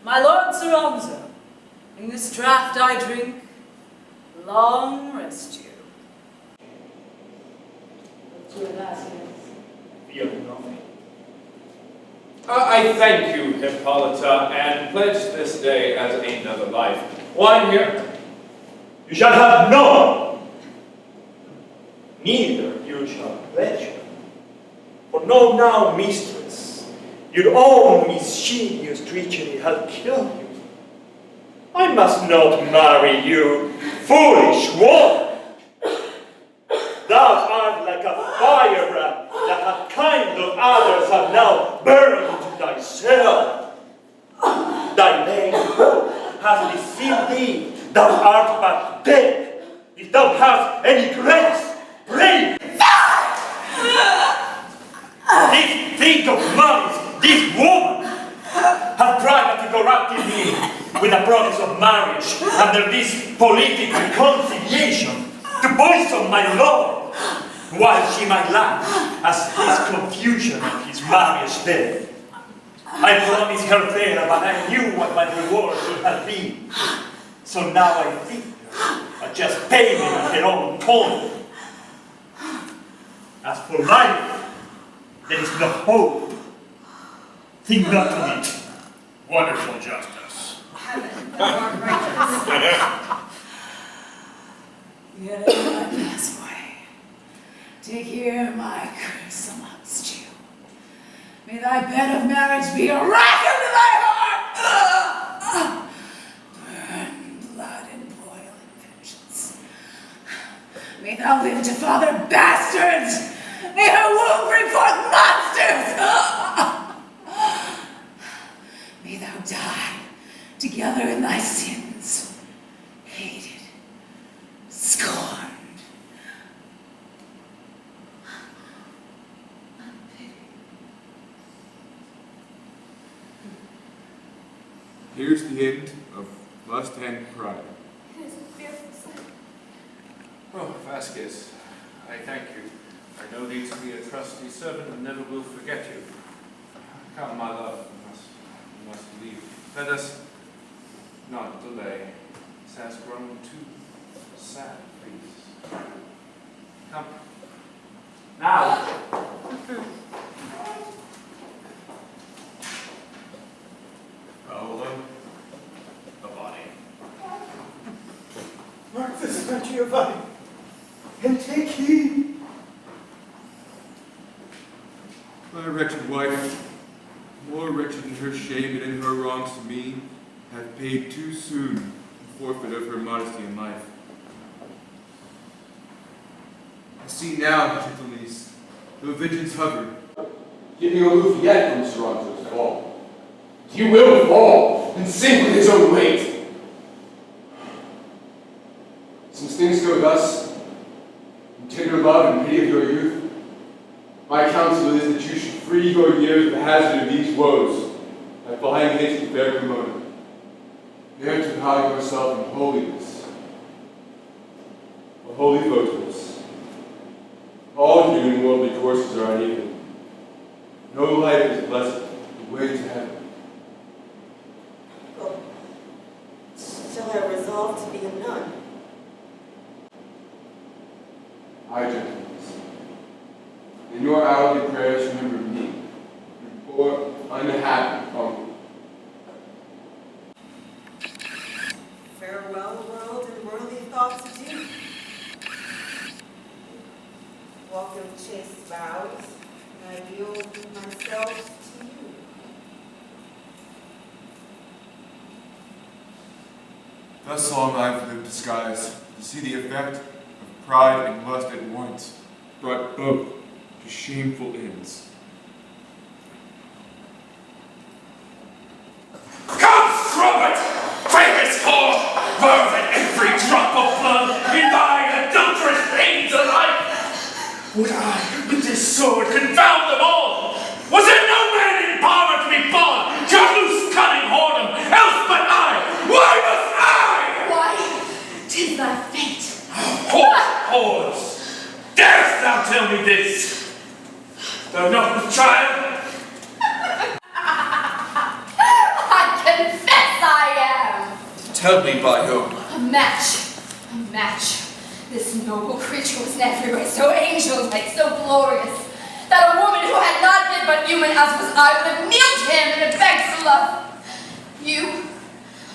My lord Sir Onzo, in this draught I drink, long rest you. Fear nothing. I thank you, Hippolyta, and pledge this day as another life. Wine here. You shall have none. Neither you shall pleasure. For know now, mistress, your own mischievous treachery hath killed you. I must not marry you, foolish woman. Thou art like a firebrand that hath kindled others have now burned thyself. Thy vain hope hath deceived thee. Thou art but dead. If thou hast any grace, pray. This thief of malice, this woman, hath privately corrupted me with the promise of marriage under this political conciliation to poison my lord, while she might laugh as his confusion of his marriage day. I promised her fair, but I knew what my reward would have been. So now I think her just payment of her own toil. As for life, there is no hope. Think not of it. Wonderful justice. Heaven, thou art righteous. Yet in my pathway, to hear my curse amongst you. May thy bed of marriage be a rack into thy heart! Burn blood and boil in vengeance. May thou live to father bastards! May her womb bring forth monsters! May thou die together in thy sins, hated, scorned. Here's the end of lust and pride. It is a fearful sight. Oh, Vasquez, I thank you. I know thee to be a trusty servant and never will forget you. Come, my love, we must leave. Let us not delay. This has grown too sad, please. Come. Now! Paolo, the body. Mark this, my Giovanni, and take heed. My wretched wife, more wretched in her shame and in her wrongs to me, hath paid too soon the forfeit of her modesty in life. I see now, gentleness, though vengeance hover, Keeping aloof yet from Toronto's fall. He will fall and sink with his own weight. Since things go thus, in tender love and pity of your youth, my counsel is that you should free your years of the hazard of these woes by flying hence to fair Cremona, there to hide yourself in holiness, a holy votaress. All human worldly courses are uneven. No life is blessed, the way to heaven. Well, shall I resolve to be a nun? I, gentleness, in your hourly prayers remember me, your poor, unhappy uncle. Farewell, world, and worldly thoughts adieu. Welcome, chaste vows, and I yield myself to you. Thus long I've lived disguised, to see the effect of pride and lust at once, brought both to shameful ends. Come, trumpet! Famous whore! Vermin every drop of blood in thy adulterous veins alike! Would I, with this sword, confound them all? Was there no man in power to be born to loose cunning whoredom, else but I? Why must I? Why, 'tis thy fate. Whores! Darest thou tell me this? Thou not the child? I confess Tell me by whom. A match. A match. This noble creature was in every way so angel-like, so glorious, that a woman who had not been but human as was I would have kneeled to him and have begged for love. You,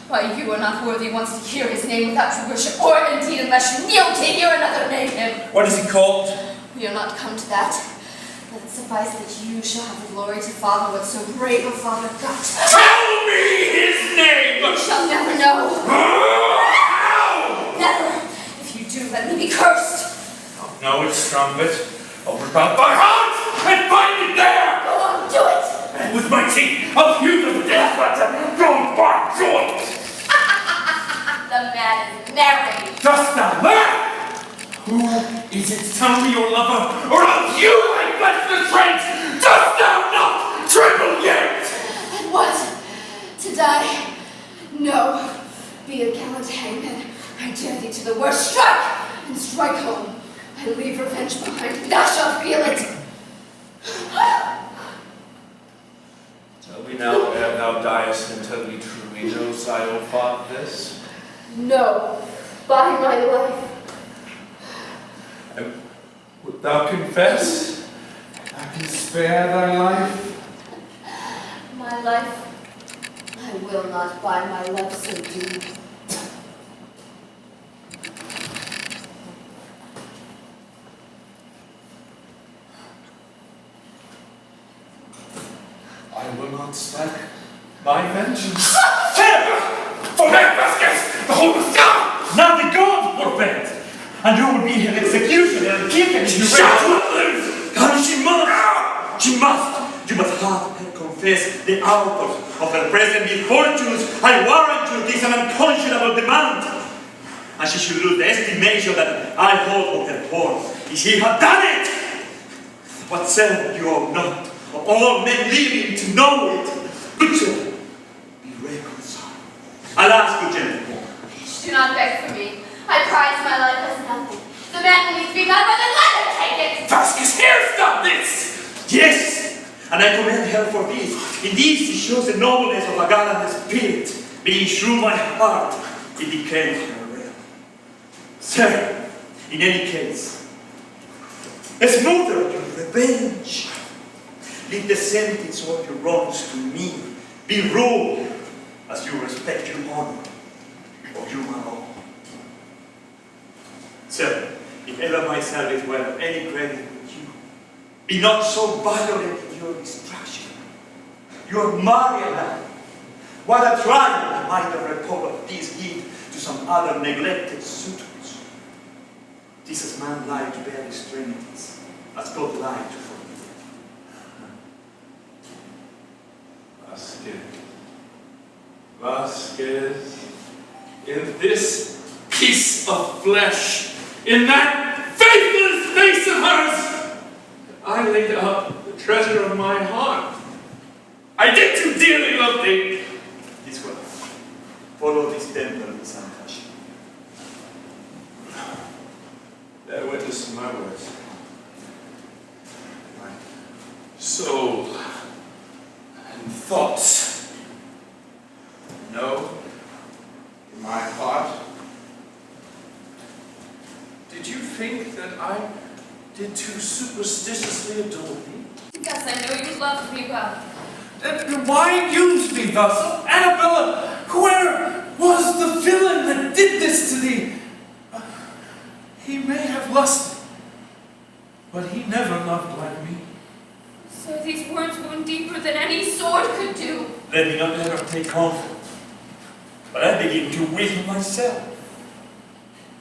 why, you are not worthy once to hear his name without true worship, or indeed unless you kneel to hear another name him. What is he called? We are not come to that. Let it suffice that you shall have the glory to father what so brave a father got. Tell me his name! You shall never know. Never. If you do, let me be cursed. No, it's strumpet. Over about my heart and find it there! Go on, do it! And with my teeth, I'll hew the death letter from my joints! The man is merry. Dost thou learn? Who is it? Tell me your lover, or else you like flesh the trench! Dost thou not tremble yet? And what? To die? No. Be a gallant hangman. I dare thee to the worst. Strike! And strike home. I leave revenge behind me. Thou shalt feel it. Tell me now, ere thou diest, and tell me truly, knows thy old father this? No. By my life. And wilt thou confess? I can spare thy life? My life. I will not by my love so do. I will not slack my vengeance. For that Vasquez, the whole is down! Now the God forfeit, and you will be her executioner and keep him. She shall not live! And she must! She must! You must have her confess the author of her present misfortunes. I warrant you this is an unconscionable demand. And she should lose the estimation that I hold of her form. If she had done it! What said you ought not, of all men living to know it? Good sir, be reconciled. Alas, good gentleman. Do not beg for me. I prize my life as nothing. The man who needs to be my brother, let him take it! Vasquez, hearest thou this? Yes, and I commend her for this. Indeed, she shows the nobleness of a gallant spirit. Being through my heart, it became her realm. Sir, in any case, smother your revenge. Leave the sentence of your wrongs to me. Be ruled as you respect your honor or human law. Sir, if ever my service were of any credit with you, be not so violent in your destruction. Your Mariana, what a trial might have report this gift to some other neglected suitors. This is man like to bear extremities, as God like to forgive. Vasquez, in this piece of flesh, in that faithless face of hers, I laid up the treasure of my heart. I did too dearly love thee. This way. Follow this temple with some touch. Bear witness to my words. My soul and thoughts. No, in my heart. Did you think that I did too superstitiously adore thee? Because I know you loved me well. Then why use me thus? Oh, Annabella, where was the villain that did this to thee? He may have lusted, but he never loved like me. So these words wound deeper than any sword could do. Let me not let her take comfort. But I begin to weep myself.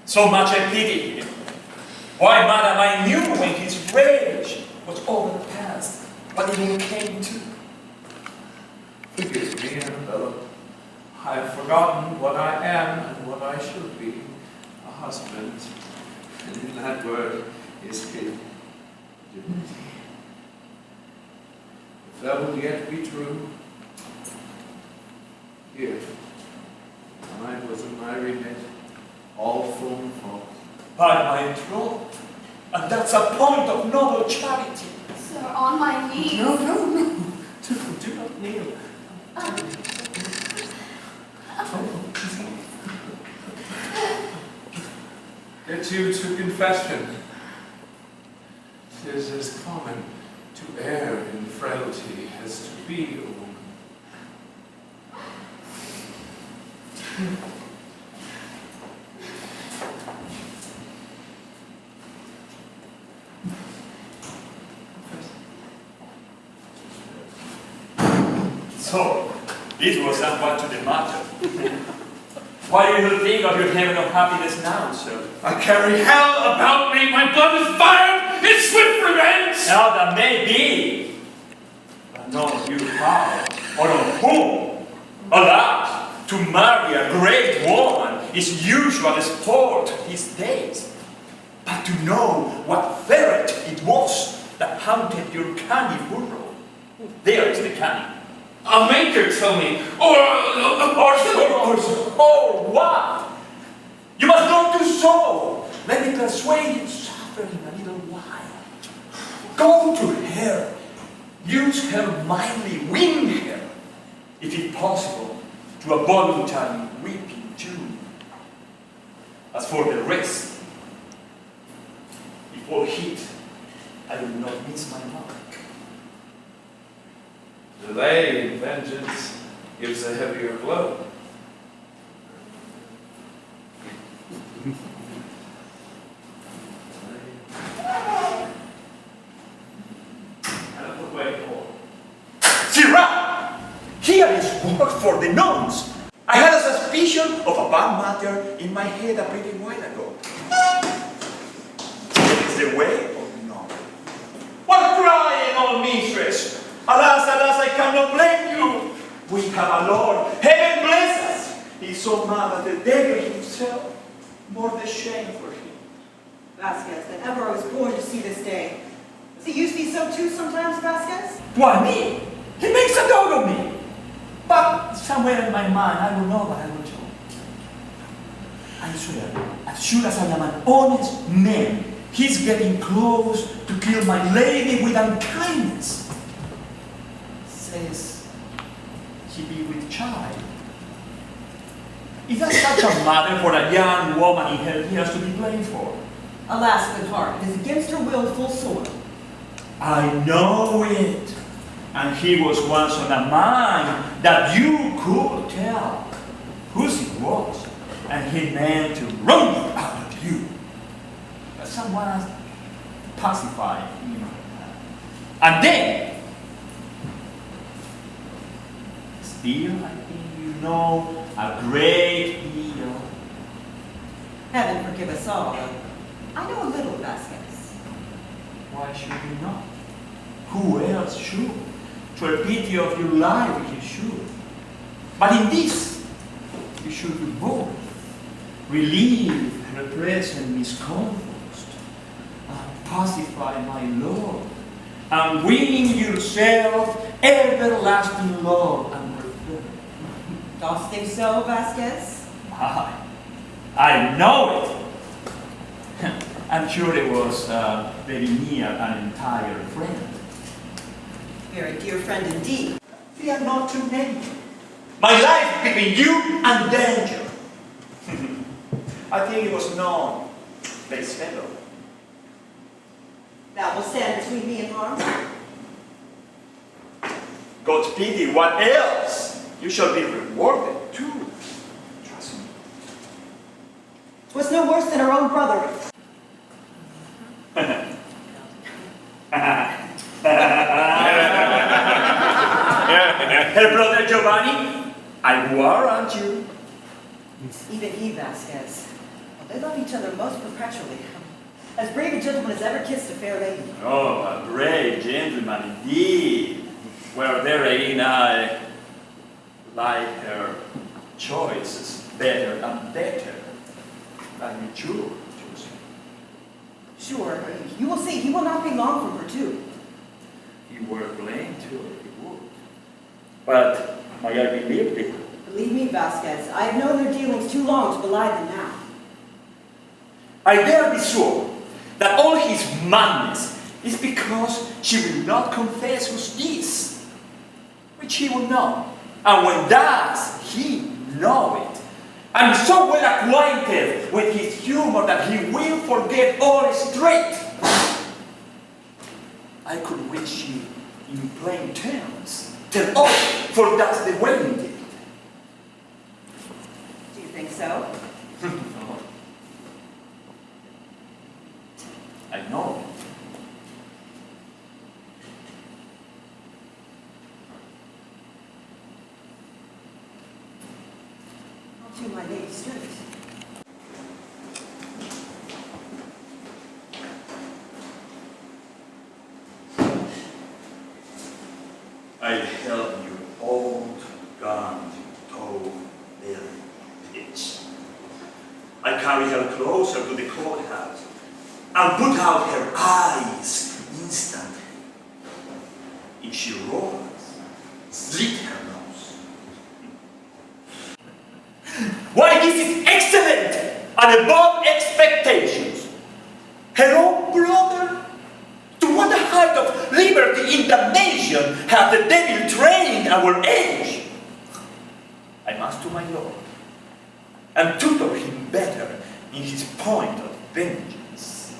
So much I pity him. Why, madam, I knew when his rage was over the past, but it all came to. Forgive me, Annabella. I have forgotten what I am and what I should be, a husband. And in that word is hid dignity. If that will yet be true, here, my bosom I remit all full fault. By my troth, and that's a point of noble charity. Sir, on my knees. No. Do not kneel. too to confession. 'Tis as common to err in frailty as to be a woman. So, this was somewhat to the matter. What do you think of your heaven of happiness now, sir? I carry hell about me, my blood is fired in swift revenge! Now that may be, but not you how, or on whom. Alas, to marry a great woman is usual sport these days. But to know what ferret it was that haunted your canny burrow, there is the canny. A maker, tell me, or what? You must not do so. Let me persuade you suffer in a little while. Go to her. Use her mildly, win her, if it possible, to a voluntary weeping too. As for the rest, if all hit, I will not miss my mark. Delay in vengeance gives a heavier blow. Sirrah! Here is work for the nuns. I had a suspicion of a bad matter in my head a pretty while ago. It is the way of no. What crying, old mistress? Alas, alas, I cannot blame you. We have a Lord. Heaven bless us. He is so mad at the devil himself. More the shame for him. Vasquez, that ever I was born to see this day. Does it used to be so too sometimes, Vasquez? Why me? He makes a dog of me. But somewhere in my mind, I will know what I will do. I swear, as sure as I am an honest man, he's getting close to kill my lady with unkindness. Says she be with child. Is that such a matter for a young woman in her years to be blamed for? Alas, good heart, it is against her will full sore. I know it. And he was once on a mind that you could tell whose it was. And he meant to run you out of you. But someone has pacified him. And then, still, I think you know a great deal. Heaven forgive us all, though. I know a little, Vasquez. Why should you not? Who else should? To a pity of your life, you should. But in this, you should do both. Relieve her present miscomfort, and pacify my Lord, and win yourself everlasting love and return. Dost think so, Vasquez? I know it. I'm sure it was very near an entire friend. Very dear friend indeed. Fear not to name it. My life between you and danger. I think it was known, base fellow. Thou wilt stand between me and harm? God's pity, what else? You shall be rewarded too. Trust me. 'Twas no worse than her own brother. Her brother Giovanni, I warrant you. Even he, Vasquez. They love each other most perpetually. As brave a gentleman as ever kissed a fair lady. Oh, a brave gentleman indeed. Were therein I like her choices better and better. Are you sure, Joseph? Sure, you will see, he will not be long from her too. You were blamed too, he would. But may I believe it? Believe me, Vasquez, I have known their dealings too long to belie them now. I dare be sure that all his madness is because she will not confess who's this, which he will know. And when does he know it, I'm so well acquainted with his humor that he will forget all straight. I could wish you in plain terms. Tell all, for that's the way you did. Do you think so? I know. I'll do my lady straight. I held you old gun toe belly bitch. I carry her closer to the courthouse and put out her eyes instantly. If she roars, slit her nose. Why, this is excellent and above expectations. Her own brother? To what height of liberty in the nation hath the devil trained our age? I must to my lord, and tutor him better in his point of vengeance.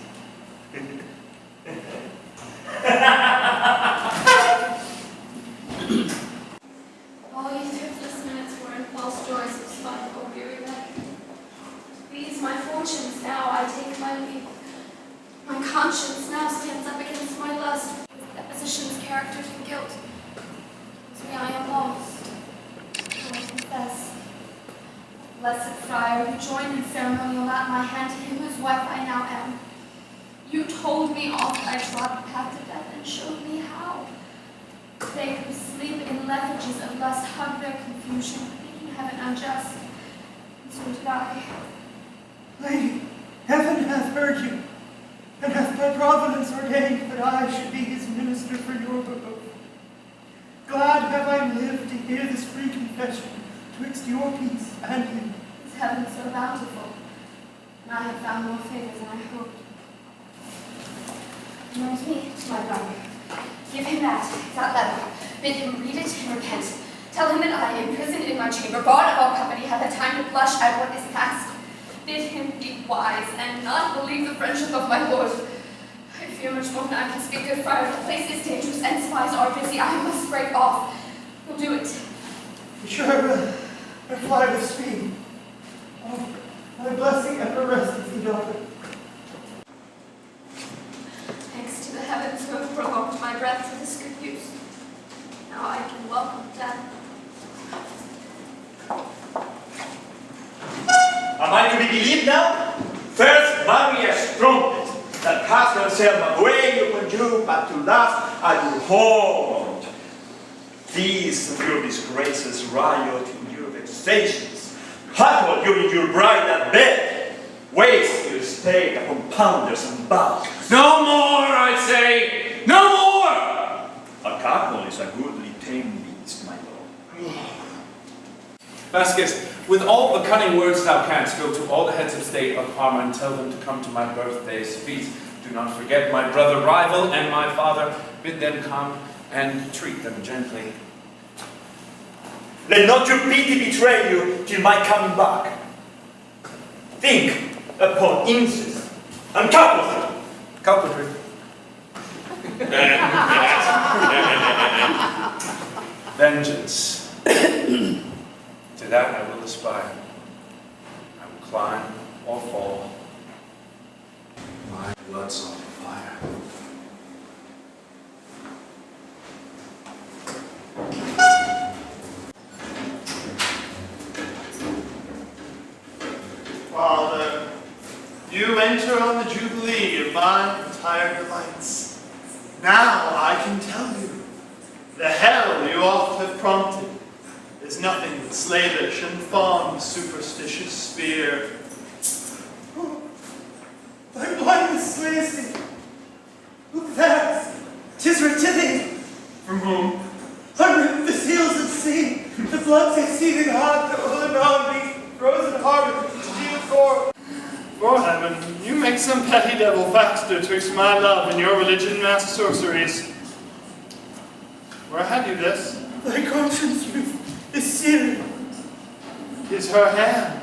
All ye thriftless minutes were in false joys of spiteful weary life. These my fortunes now, I take my leave. My conscience now stands up against my lust, with depositions, characters, and guilt. Tells me I am lost. I will confess. Blessed friar, who joined in ceremonial at my hand to him whose wife I now am. You told me oft I trod the path to death and showed me how. They who sleep in lethargies of lust hug their confusion, thinking heaven unjust, and so did I. Lady, heaven hath heard you, and hath by providence ordained that I should be his minister for your behalf. Glad have I lived to hear this free confession twixt your peace and him. Is heaven so bountiful? And I have found more favor than I hoped. Anoint me to my brother. Give him that letter. Bid him read it and repent. Tell him that I, imprisoned in my chamber, barred of all company, have had time to blush at what is past. Bid him be wise and not believe the friendship of my lord. I fear much more than I can speak. Good friar, the place is dangerous and spies are busy. I must break off. We'll do it. Sure will. And fly with speed. Oh, my blessing ever rest with you, daughter. Thanks to the heavens who have prolonged my breath to this good use. Now I can welcome death. Am I to be believed now? First, Maria's trumpet that cast herself away upon you, but to last I will hold. These of your disgraces riot in your vexations. Huddle you in your bridal bed. Waste your stay upon pounders and bows. No more, I say! No more! A cackle is a goodly tame beast, my lord. Vasquez, with all the cunning words thou canst, go to all the heads of state of Parma and tell them to come to my birthday's feast. Do not forget my brother rival and my father. Bid them come and treat them gently. Let not your pity betray you till my coming back. Think upon incest and cowardry. Cowardry. Vengeance. To that I will aspire. I will climb or fall. My blood's on fire. Father, you enter on the jubilee of my entire delights. Now I can tell you, the hell you oft have prompted is nothing but slavish and fond superstitious spear. Oh, thy blindness slays thee. Look there, 'tis writ to thee. From whom? Unwritten the seals of sea, the blood's exceeding heart that will anon be frozen hard with steel core. For heaven, you make some petty devil faster twixt my love and your religion mass sorceries. Where have you this? Thy conscience, youth, is seared. Is her hand.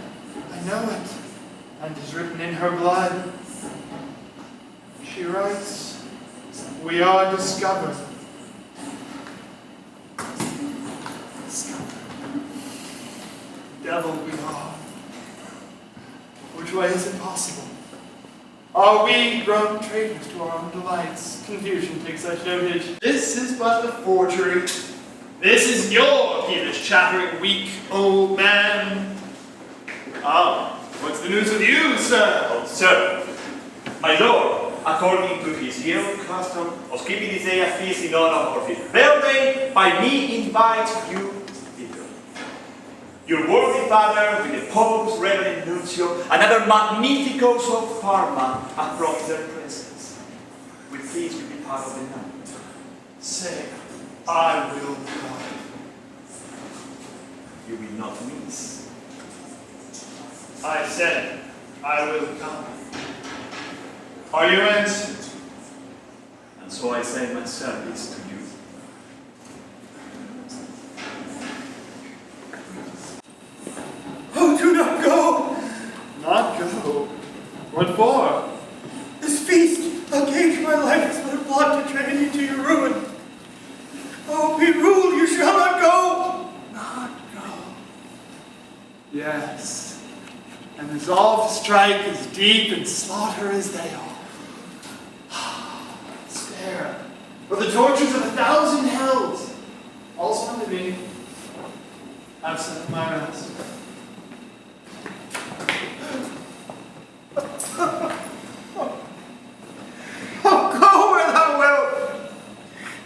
I know it, and it is written in her blood. She writes, we are discovered. Devil we are. Which way is it possible? Are we grown traitors to our own delights? Confusion takes such dotage. This is but a forgery. This is your peevish, chattering, weak old man. Ah, what's the news with you, sir? Oh, sir, my lord, according to his year custom of keeping this day a feast in honor of his birthday, by me invite you thither. Your worthy father, with the Pope's Reverend Nuncio, another Magnificos of Parma, have brought their presence. Will please you be part of the night? Say, I will come. You will not miss. I said, I will come. Are you answered? And so I say my service to you. Oh, do not go! Not go? What for? This feast, I'll gauge my life is but a plot to train you to your ruin. Oh, be ruled, you shall not go! Not go. Yes. And resolve to strike as deep and slaughter as they are. Spare. For the tortures of 1,000 hells. Also unto me. Absent of my rest. Oh, go where thou wilt!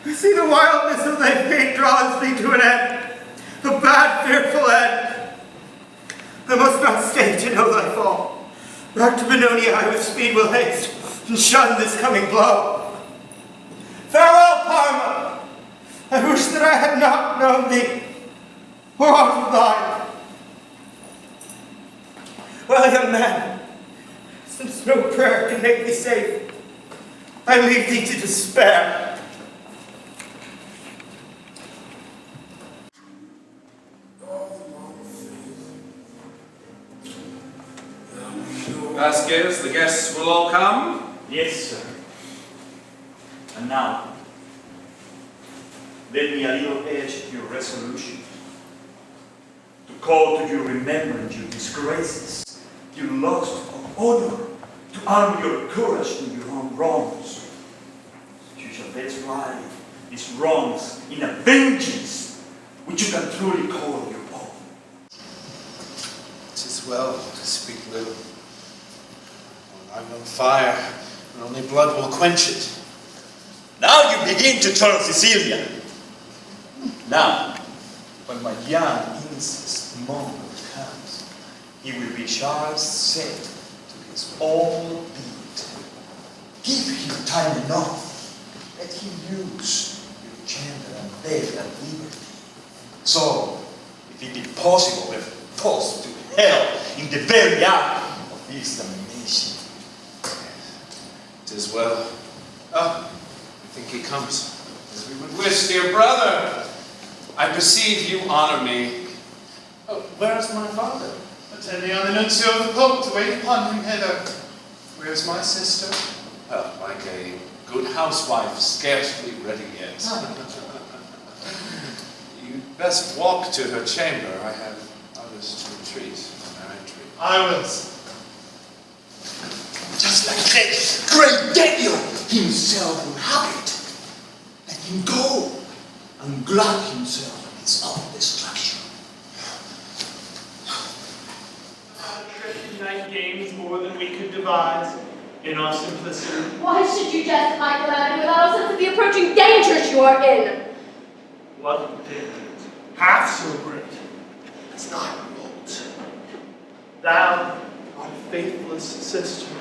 I see the wildness of thy fate draws thee to an end. A bad, fearful end. I must not stay to know thy fall. Back to Benoni I with speed will haste, and shun this coming blow. Farewell, Parma! I wish that I had not known thee, or aught of thine. Well, young man, since no prayer can make thee safe, I leave thee to despair. Vasquez, the guests will all come? Yes, sir. And now, let me a little edge your resolution. To call to your remembrance your disgraces, your loss of honor, to arm your courage in your own wrongs. You shall best right these wrongs in a vengeance which you can truly call your own. 'Tis well to speak little. When I'm on fire, and only blood will quench it. Now you begin to turn Sicilian. Now, when my young incest moment comes, he will be sharp set to his own beat. Give him time enough. Let him use your chamber and bed and liberty. So, if it be possible, let toss to hell in the very act of this damnation. 'Tis well. Oh, I think he comes. As we would wish, dear brother. I perceive you honor me. Oh, where is my father? Attending on the nuncio of the Pope to wait upon him hither. Where's my sister? Well, like a good housewife, scarcely ready yet. You'd best walk to her chamber. I have others to entreat on our entry. I will. Just like that great devil himself will have it. Let him go and glut himself in his own destruction. Night games more than we could devise in our simplicity. Why should you jest at my calamity without a sense of the approaching dangers you are in? What did half so great as thy revolt? Thou art a faithless sister.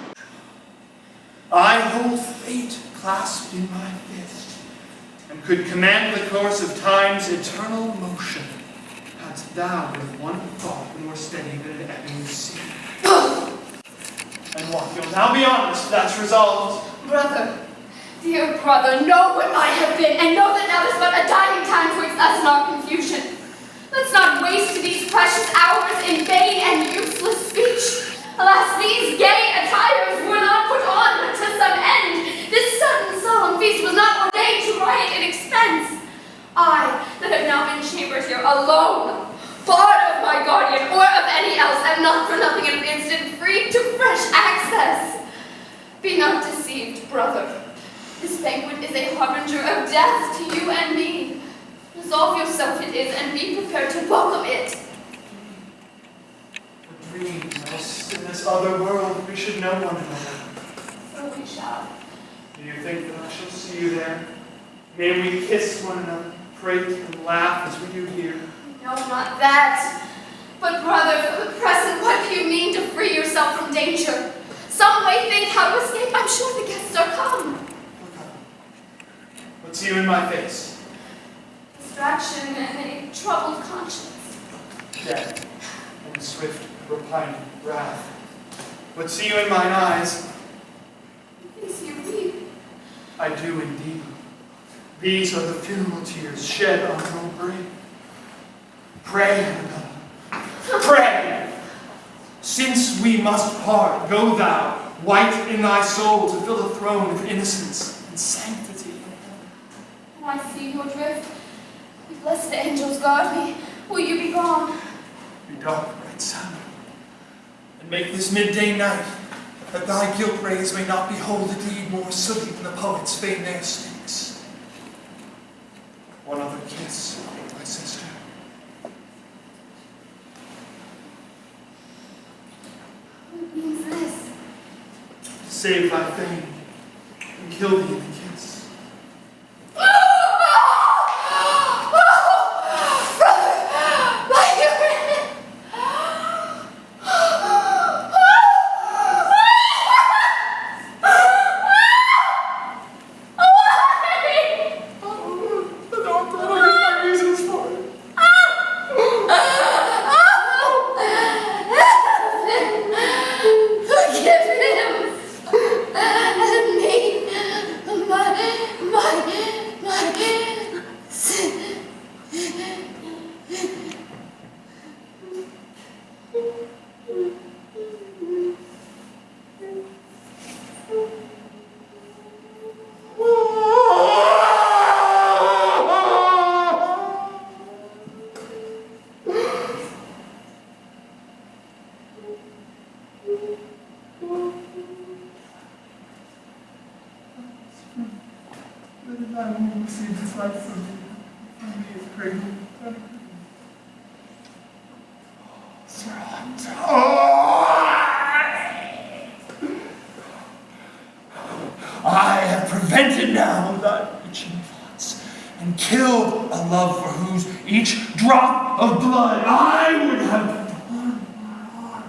I hold fate clasped in my fist, and could command the course of time's eternal motion, hadst thou with one thought more steady than an ebbing sea. And what, you'll now be honest, that's resolved. Brother, dear brother, know what might have been, and know that now is but a dying time twixt us and our confusion. Let's not waste these precious hours in vain and useless speech. speech. Alas, these gay attires were not put on but to some end. This sudden solemn feast was not ordained to riot in expense. I, that have now been chambered here alone, part of my guardian or of any else, am not for nothing in an instant free to fresh access. Be not deceived, brother. This banquet is a harbinger of death to you and me. Resolve yourself it is, and be prepared to welcome it. A dream, else in this other world we should know one another. So we shall. Do you think that I shall see you there? May we kiss one another, prate and laugh as we do here? No, not that. But brother, for the present, what do you mean to free yourself from danger? Some way think how to escape. I'm sure the guests are come. Look up. What's you in my face? Distraction and a troubled conscience. Death and swift repining wrath. What see you in mine eyes? I see you weep. I do indeed. These are the funeral tears shed on your grave. Pray, Annabella. Pray! Since we must part, go thou, white in thy soul, to fill the throne of innocence and sanctity in heaven. Oh, I see your drift. If blessed angels guard me, will you be gone? Be dark, bright sun, and make this midday night, that thy gilt rays may not behold a deed more sooty than the poet's fame there stinks. One other kiss, my sister. What means this? Save thy fame and kill thee in the kiss. I have prevented now thy itching thoughts, and killed a love for whose each drop of blood I would have torn my heart.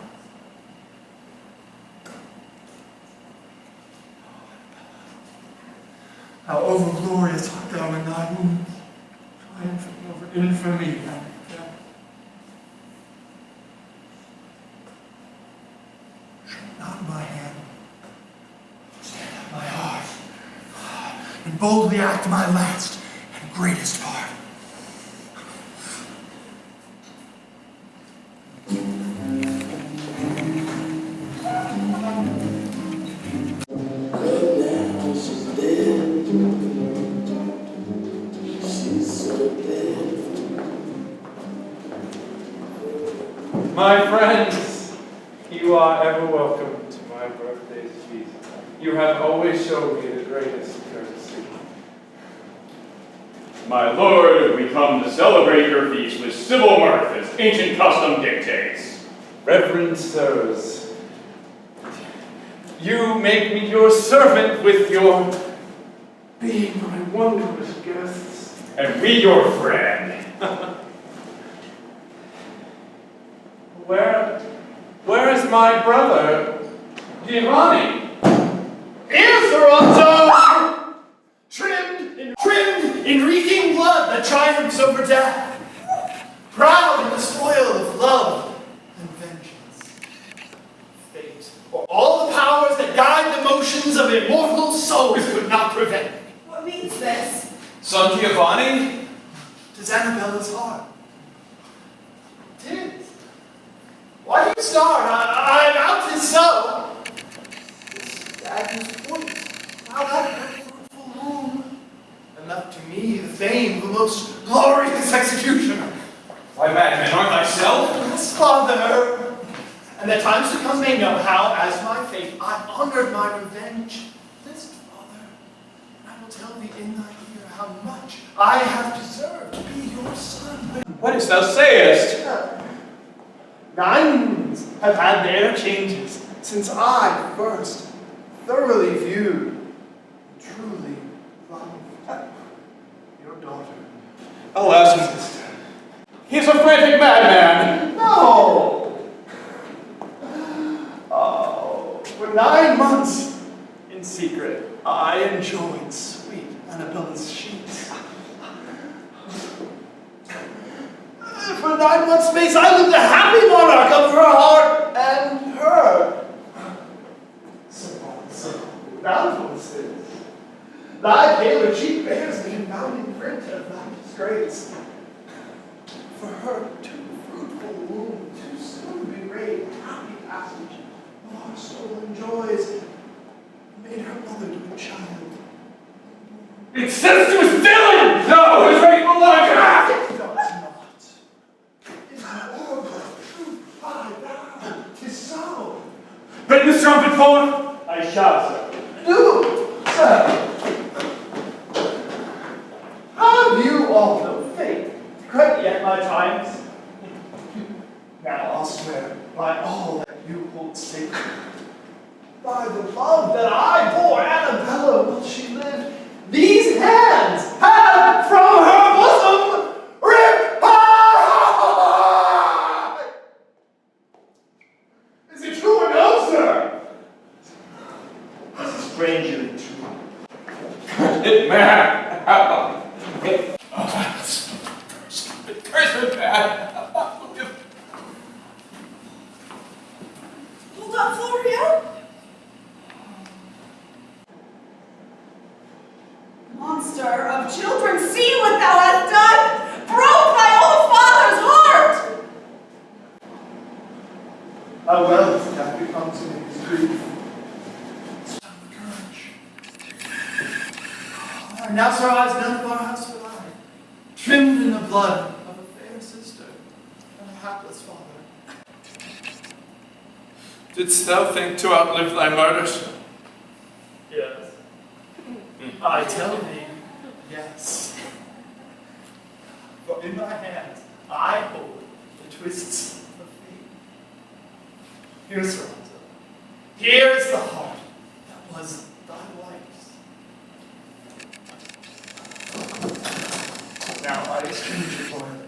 How overglorious art thou in thy wounds, triumphing over infamy and death. Shrink not my hand, stand at my heart, and boldly act my last and greatest part. My friends, you are ever welcome to my birthday's feast. You have always shown me the greatest courtesy. My lord, we come to celebrate your feast with civil mirth as ancient custom dictates. Reverend sirs, you make me your servant with your being my wondrous guests. And we your friend. Where is my brother, Giovanni? Here, Toronto! Trimmed in reeking blood that triumphs over death. Proud in the spoil of love and vengeance. Fate, or all the powers that guide the motions of immortal souls could not prevent me. What means this? Son Giovanni? 'Tis Annabella's heart. 'Tis. Why do you start? I so, this Agnes point, how that fruitful womb, and left to me the fame of a most glorious executioner. Why, madman, art thyself? Yes, Father. And the times to come may know how, as my fate, I honored my revenge. Listen, Father, and I will tell thee in thy ear how much I have deserved to be your son. What is thou sayest? 9 moons have had their changes since I first thoroughly viewed and truly loved your daughter. Alas, sister, he's a frantic madman. No! Oh, for 9 months in secret, I enjoyed sweet Annabella's sheets. For 9 months' space, I lived a happy monarch of her heart and her. So, bountiful is this. Thy paler cheek bears the confounding print of thy disgrace. For her too fruitful womb, too soon be great, happy passage of our stolen joys, made her mother to a child. Incestuous villain! No, his rightful lodger! It does not. Is the orb of truth by thou? 'Tis so. Bring this trumpet forth! I shall, sir. Do, sir. Have you all no faith to credit yet my times? Now I'll swear by all that you hold sacred, by the love that I bore Annabella while she lived, these hands have from her bosom ripped her heart! Is it true or no, sir? This is strangely true. It man! Curse man! Hold up, Florio. Monster of children, see what thou hast done! Broke thy own father's heart! How well has that become to me, his grief? And now, sir, I none of our house will I, trimmed in the blood of a fair sister and a hapless father. Didst thou think to outlive thy murders? Yes. I tell thee, yes. For in my hands I hold the twists of fate. Here's Toronto. Here is the heart that was thy wife's. Now I exchange it for thine.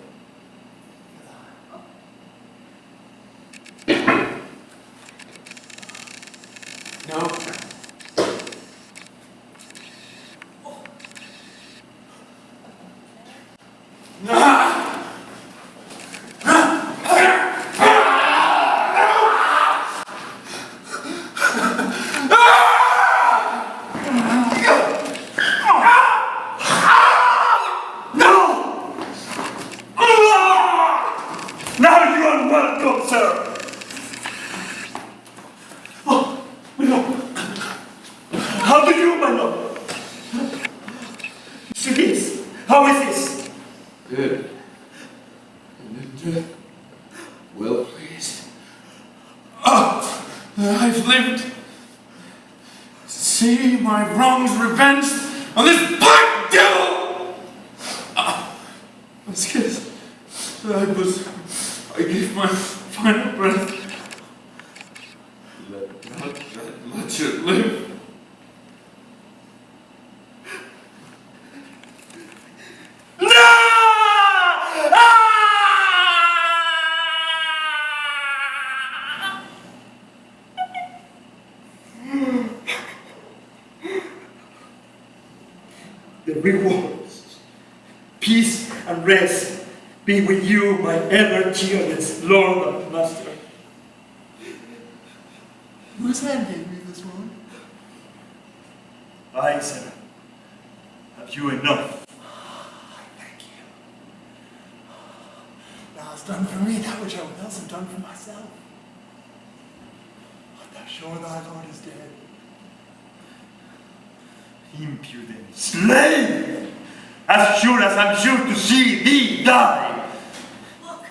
No. Now you are welcome, sir. Oh, my lord. How do you, my lord? See this? How is this? Good. And well pleased. I've lived to see my wrongs revenged on this black devil. Let's kiss. I gave my final breath. Let you live. The rewards, peace and rest be with you, my ever cheerless Lord and Master. Whose hand gave me this wound? I, sir. Have you enough? Thank you. Thou hast done for me that which I would else have done for myself. sure thy Lord is dead? Impudent slave! As sure as I'm sure to see thee die! Look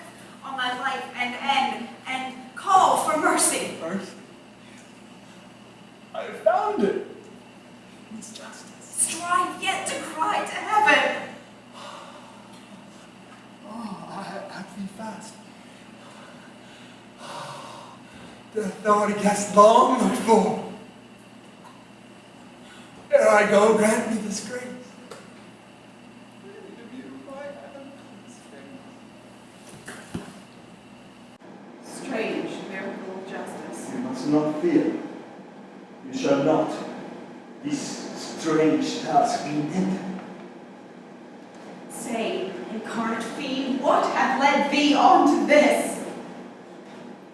on my life and end, and call for mercy. Mercy? I have found it. It's justice. Strive yet to cry to heaven. Oh, I have been fast. Death thou guest long looked for. Ere I go, grant me this grace. Strange miracle of justice. You must not fear. You shall not. This strange task be ended. Say, incarnate fiend, what hath led thee on to this?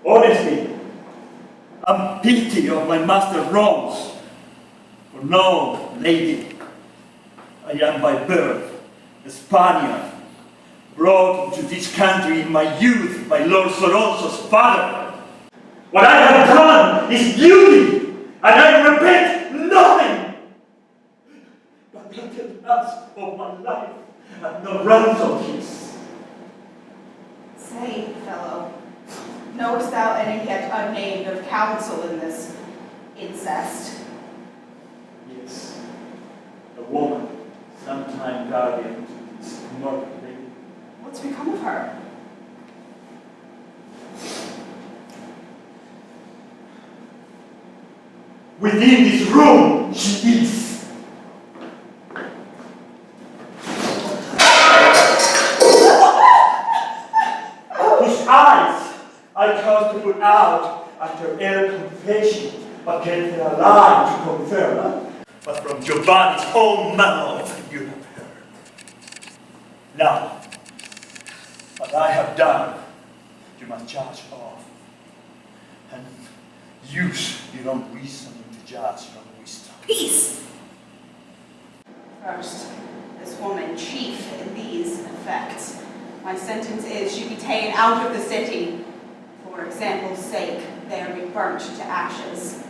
Honestly, I'm pity of my master's wrongs. For no, lady, I am by birth a Spaniard, brought into this country in my youth by Lord Soronzo's father. What I have done is guilty, and I repent nothing. But let the last of my life and no ransom kiss. Say, fellow, knowest thou any yet unnamed of counsel in this incest? Yes, a woman, sometime guardian to this murder lady. What's become of her? Within this room, she is. Whose eyes I caused to put out after her confession, but gave her a lie to confirm. But from Giovanni's own mouth you have heard. Now, what I have done, you must judge of, and use your own wisdom to judge your own wisdom. Peace! First, this woman chief in these effects. My sentence is she be taken out of the city. For example's sake, there be burnt to ashes.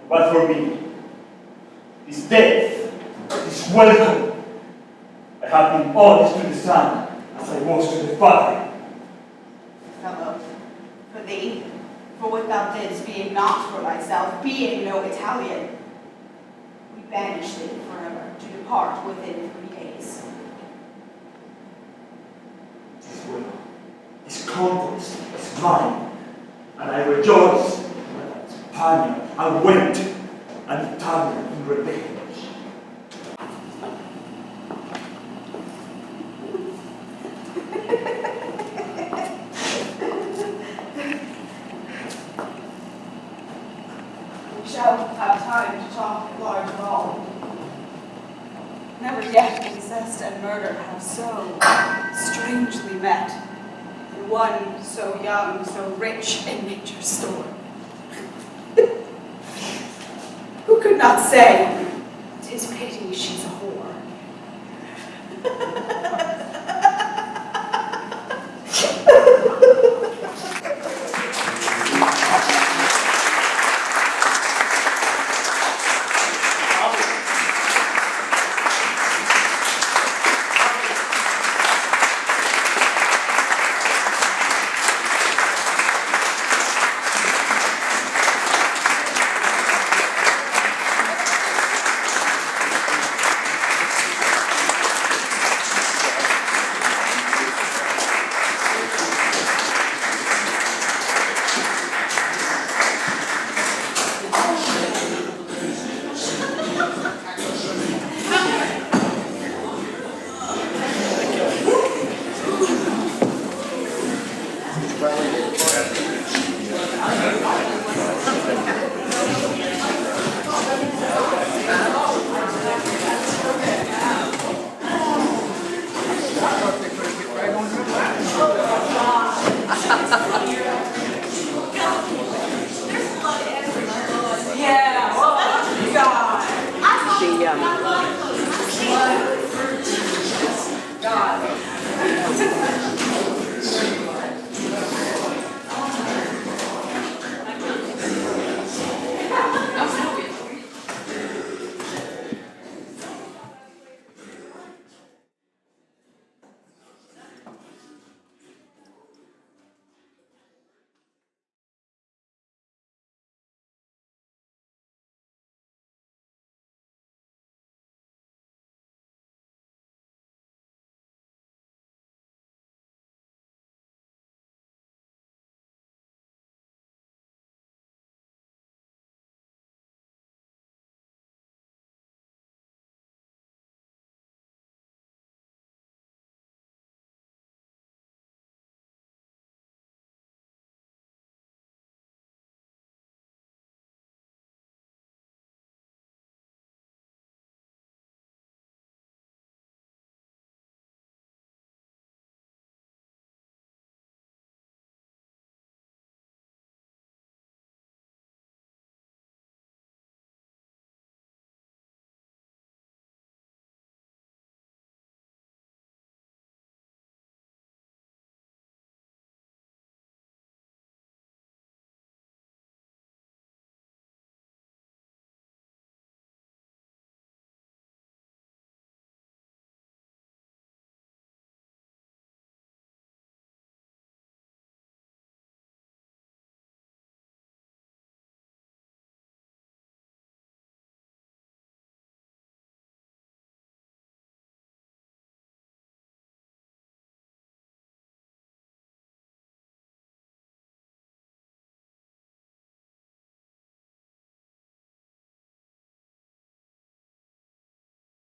But for me, this death is welcome. I have been honest to the son as I was to the father. Fellow, for thee, for what thou didst, being not for thyself, being no Italian, we banish thee forever to depart within 3 days. This will, this conquest is mine, and I rejoice that as Spaniard I went and Italian in revenge. We shall have time to talk at large of all. Never yet incest and murder have so strangely met, in one so young, so rich in nature's store. Who could not say, 'tis pity she's a whore?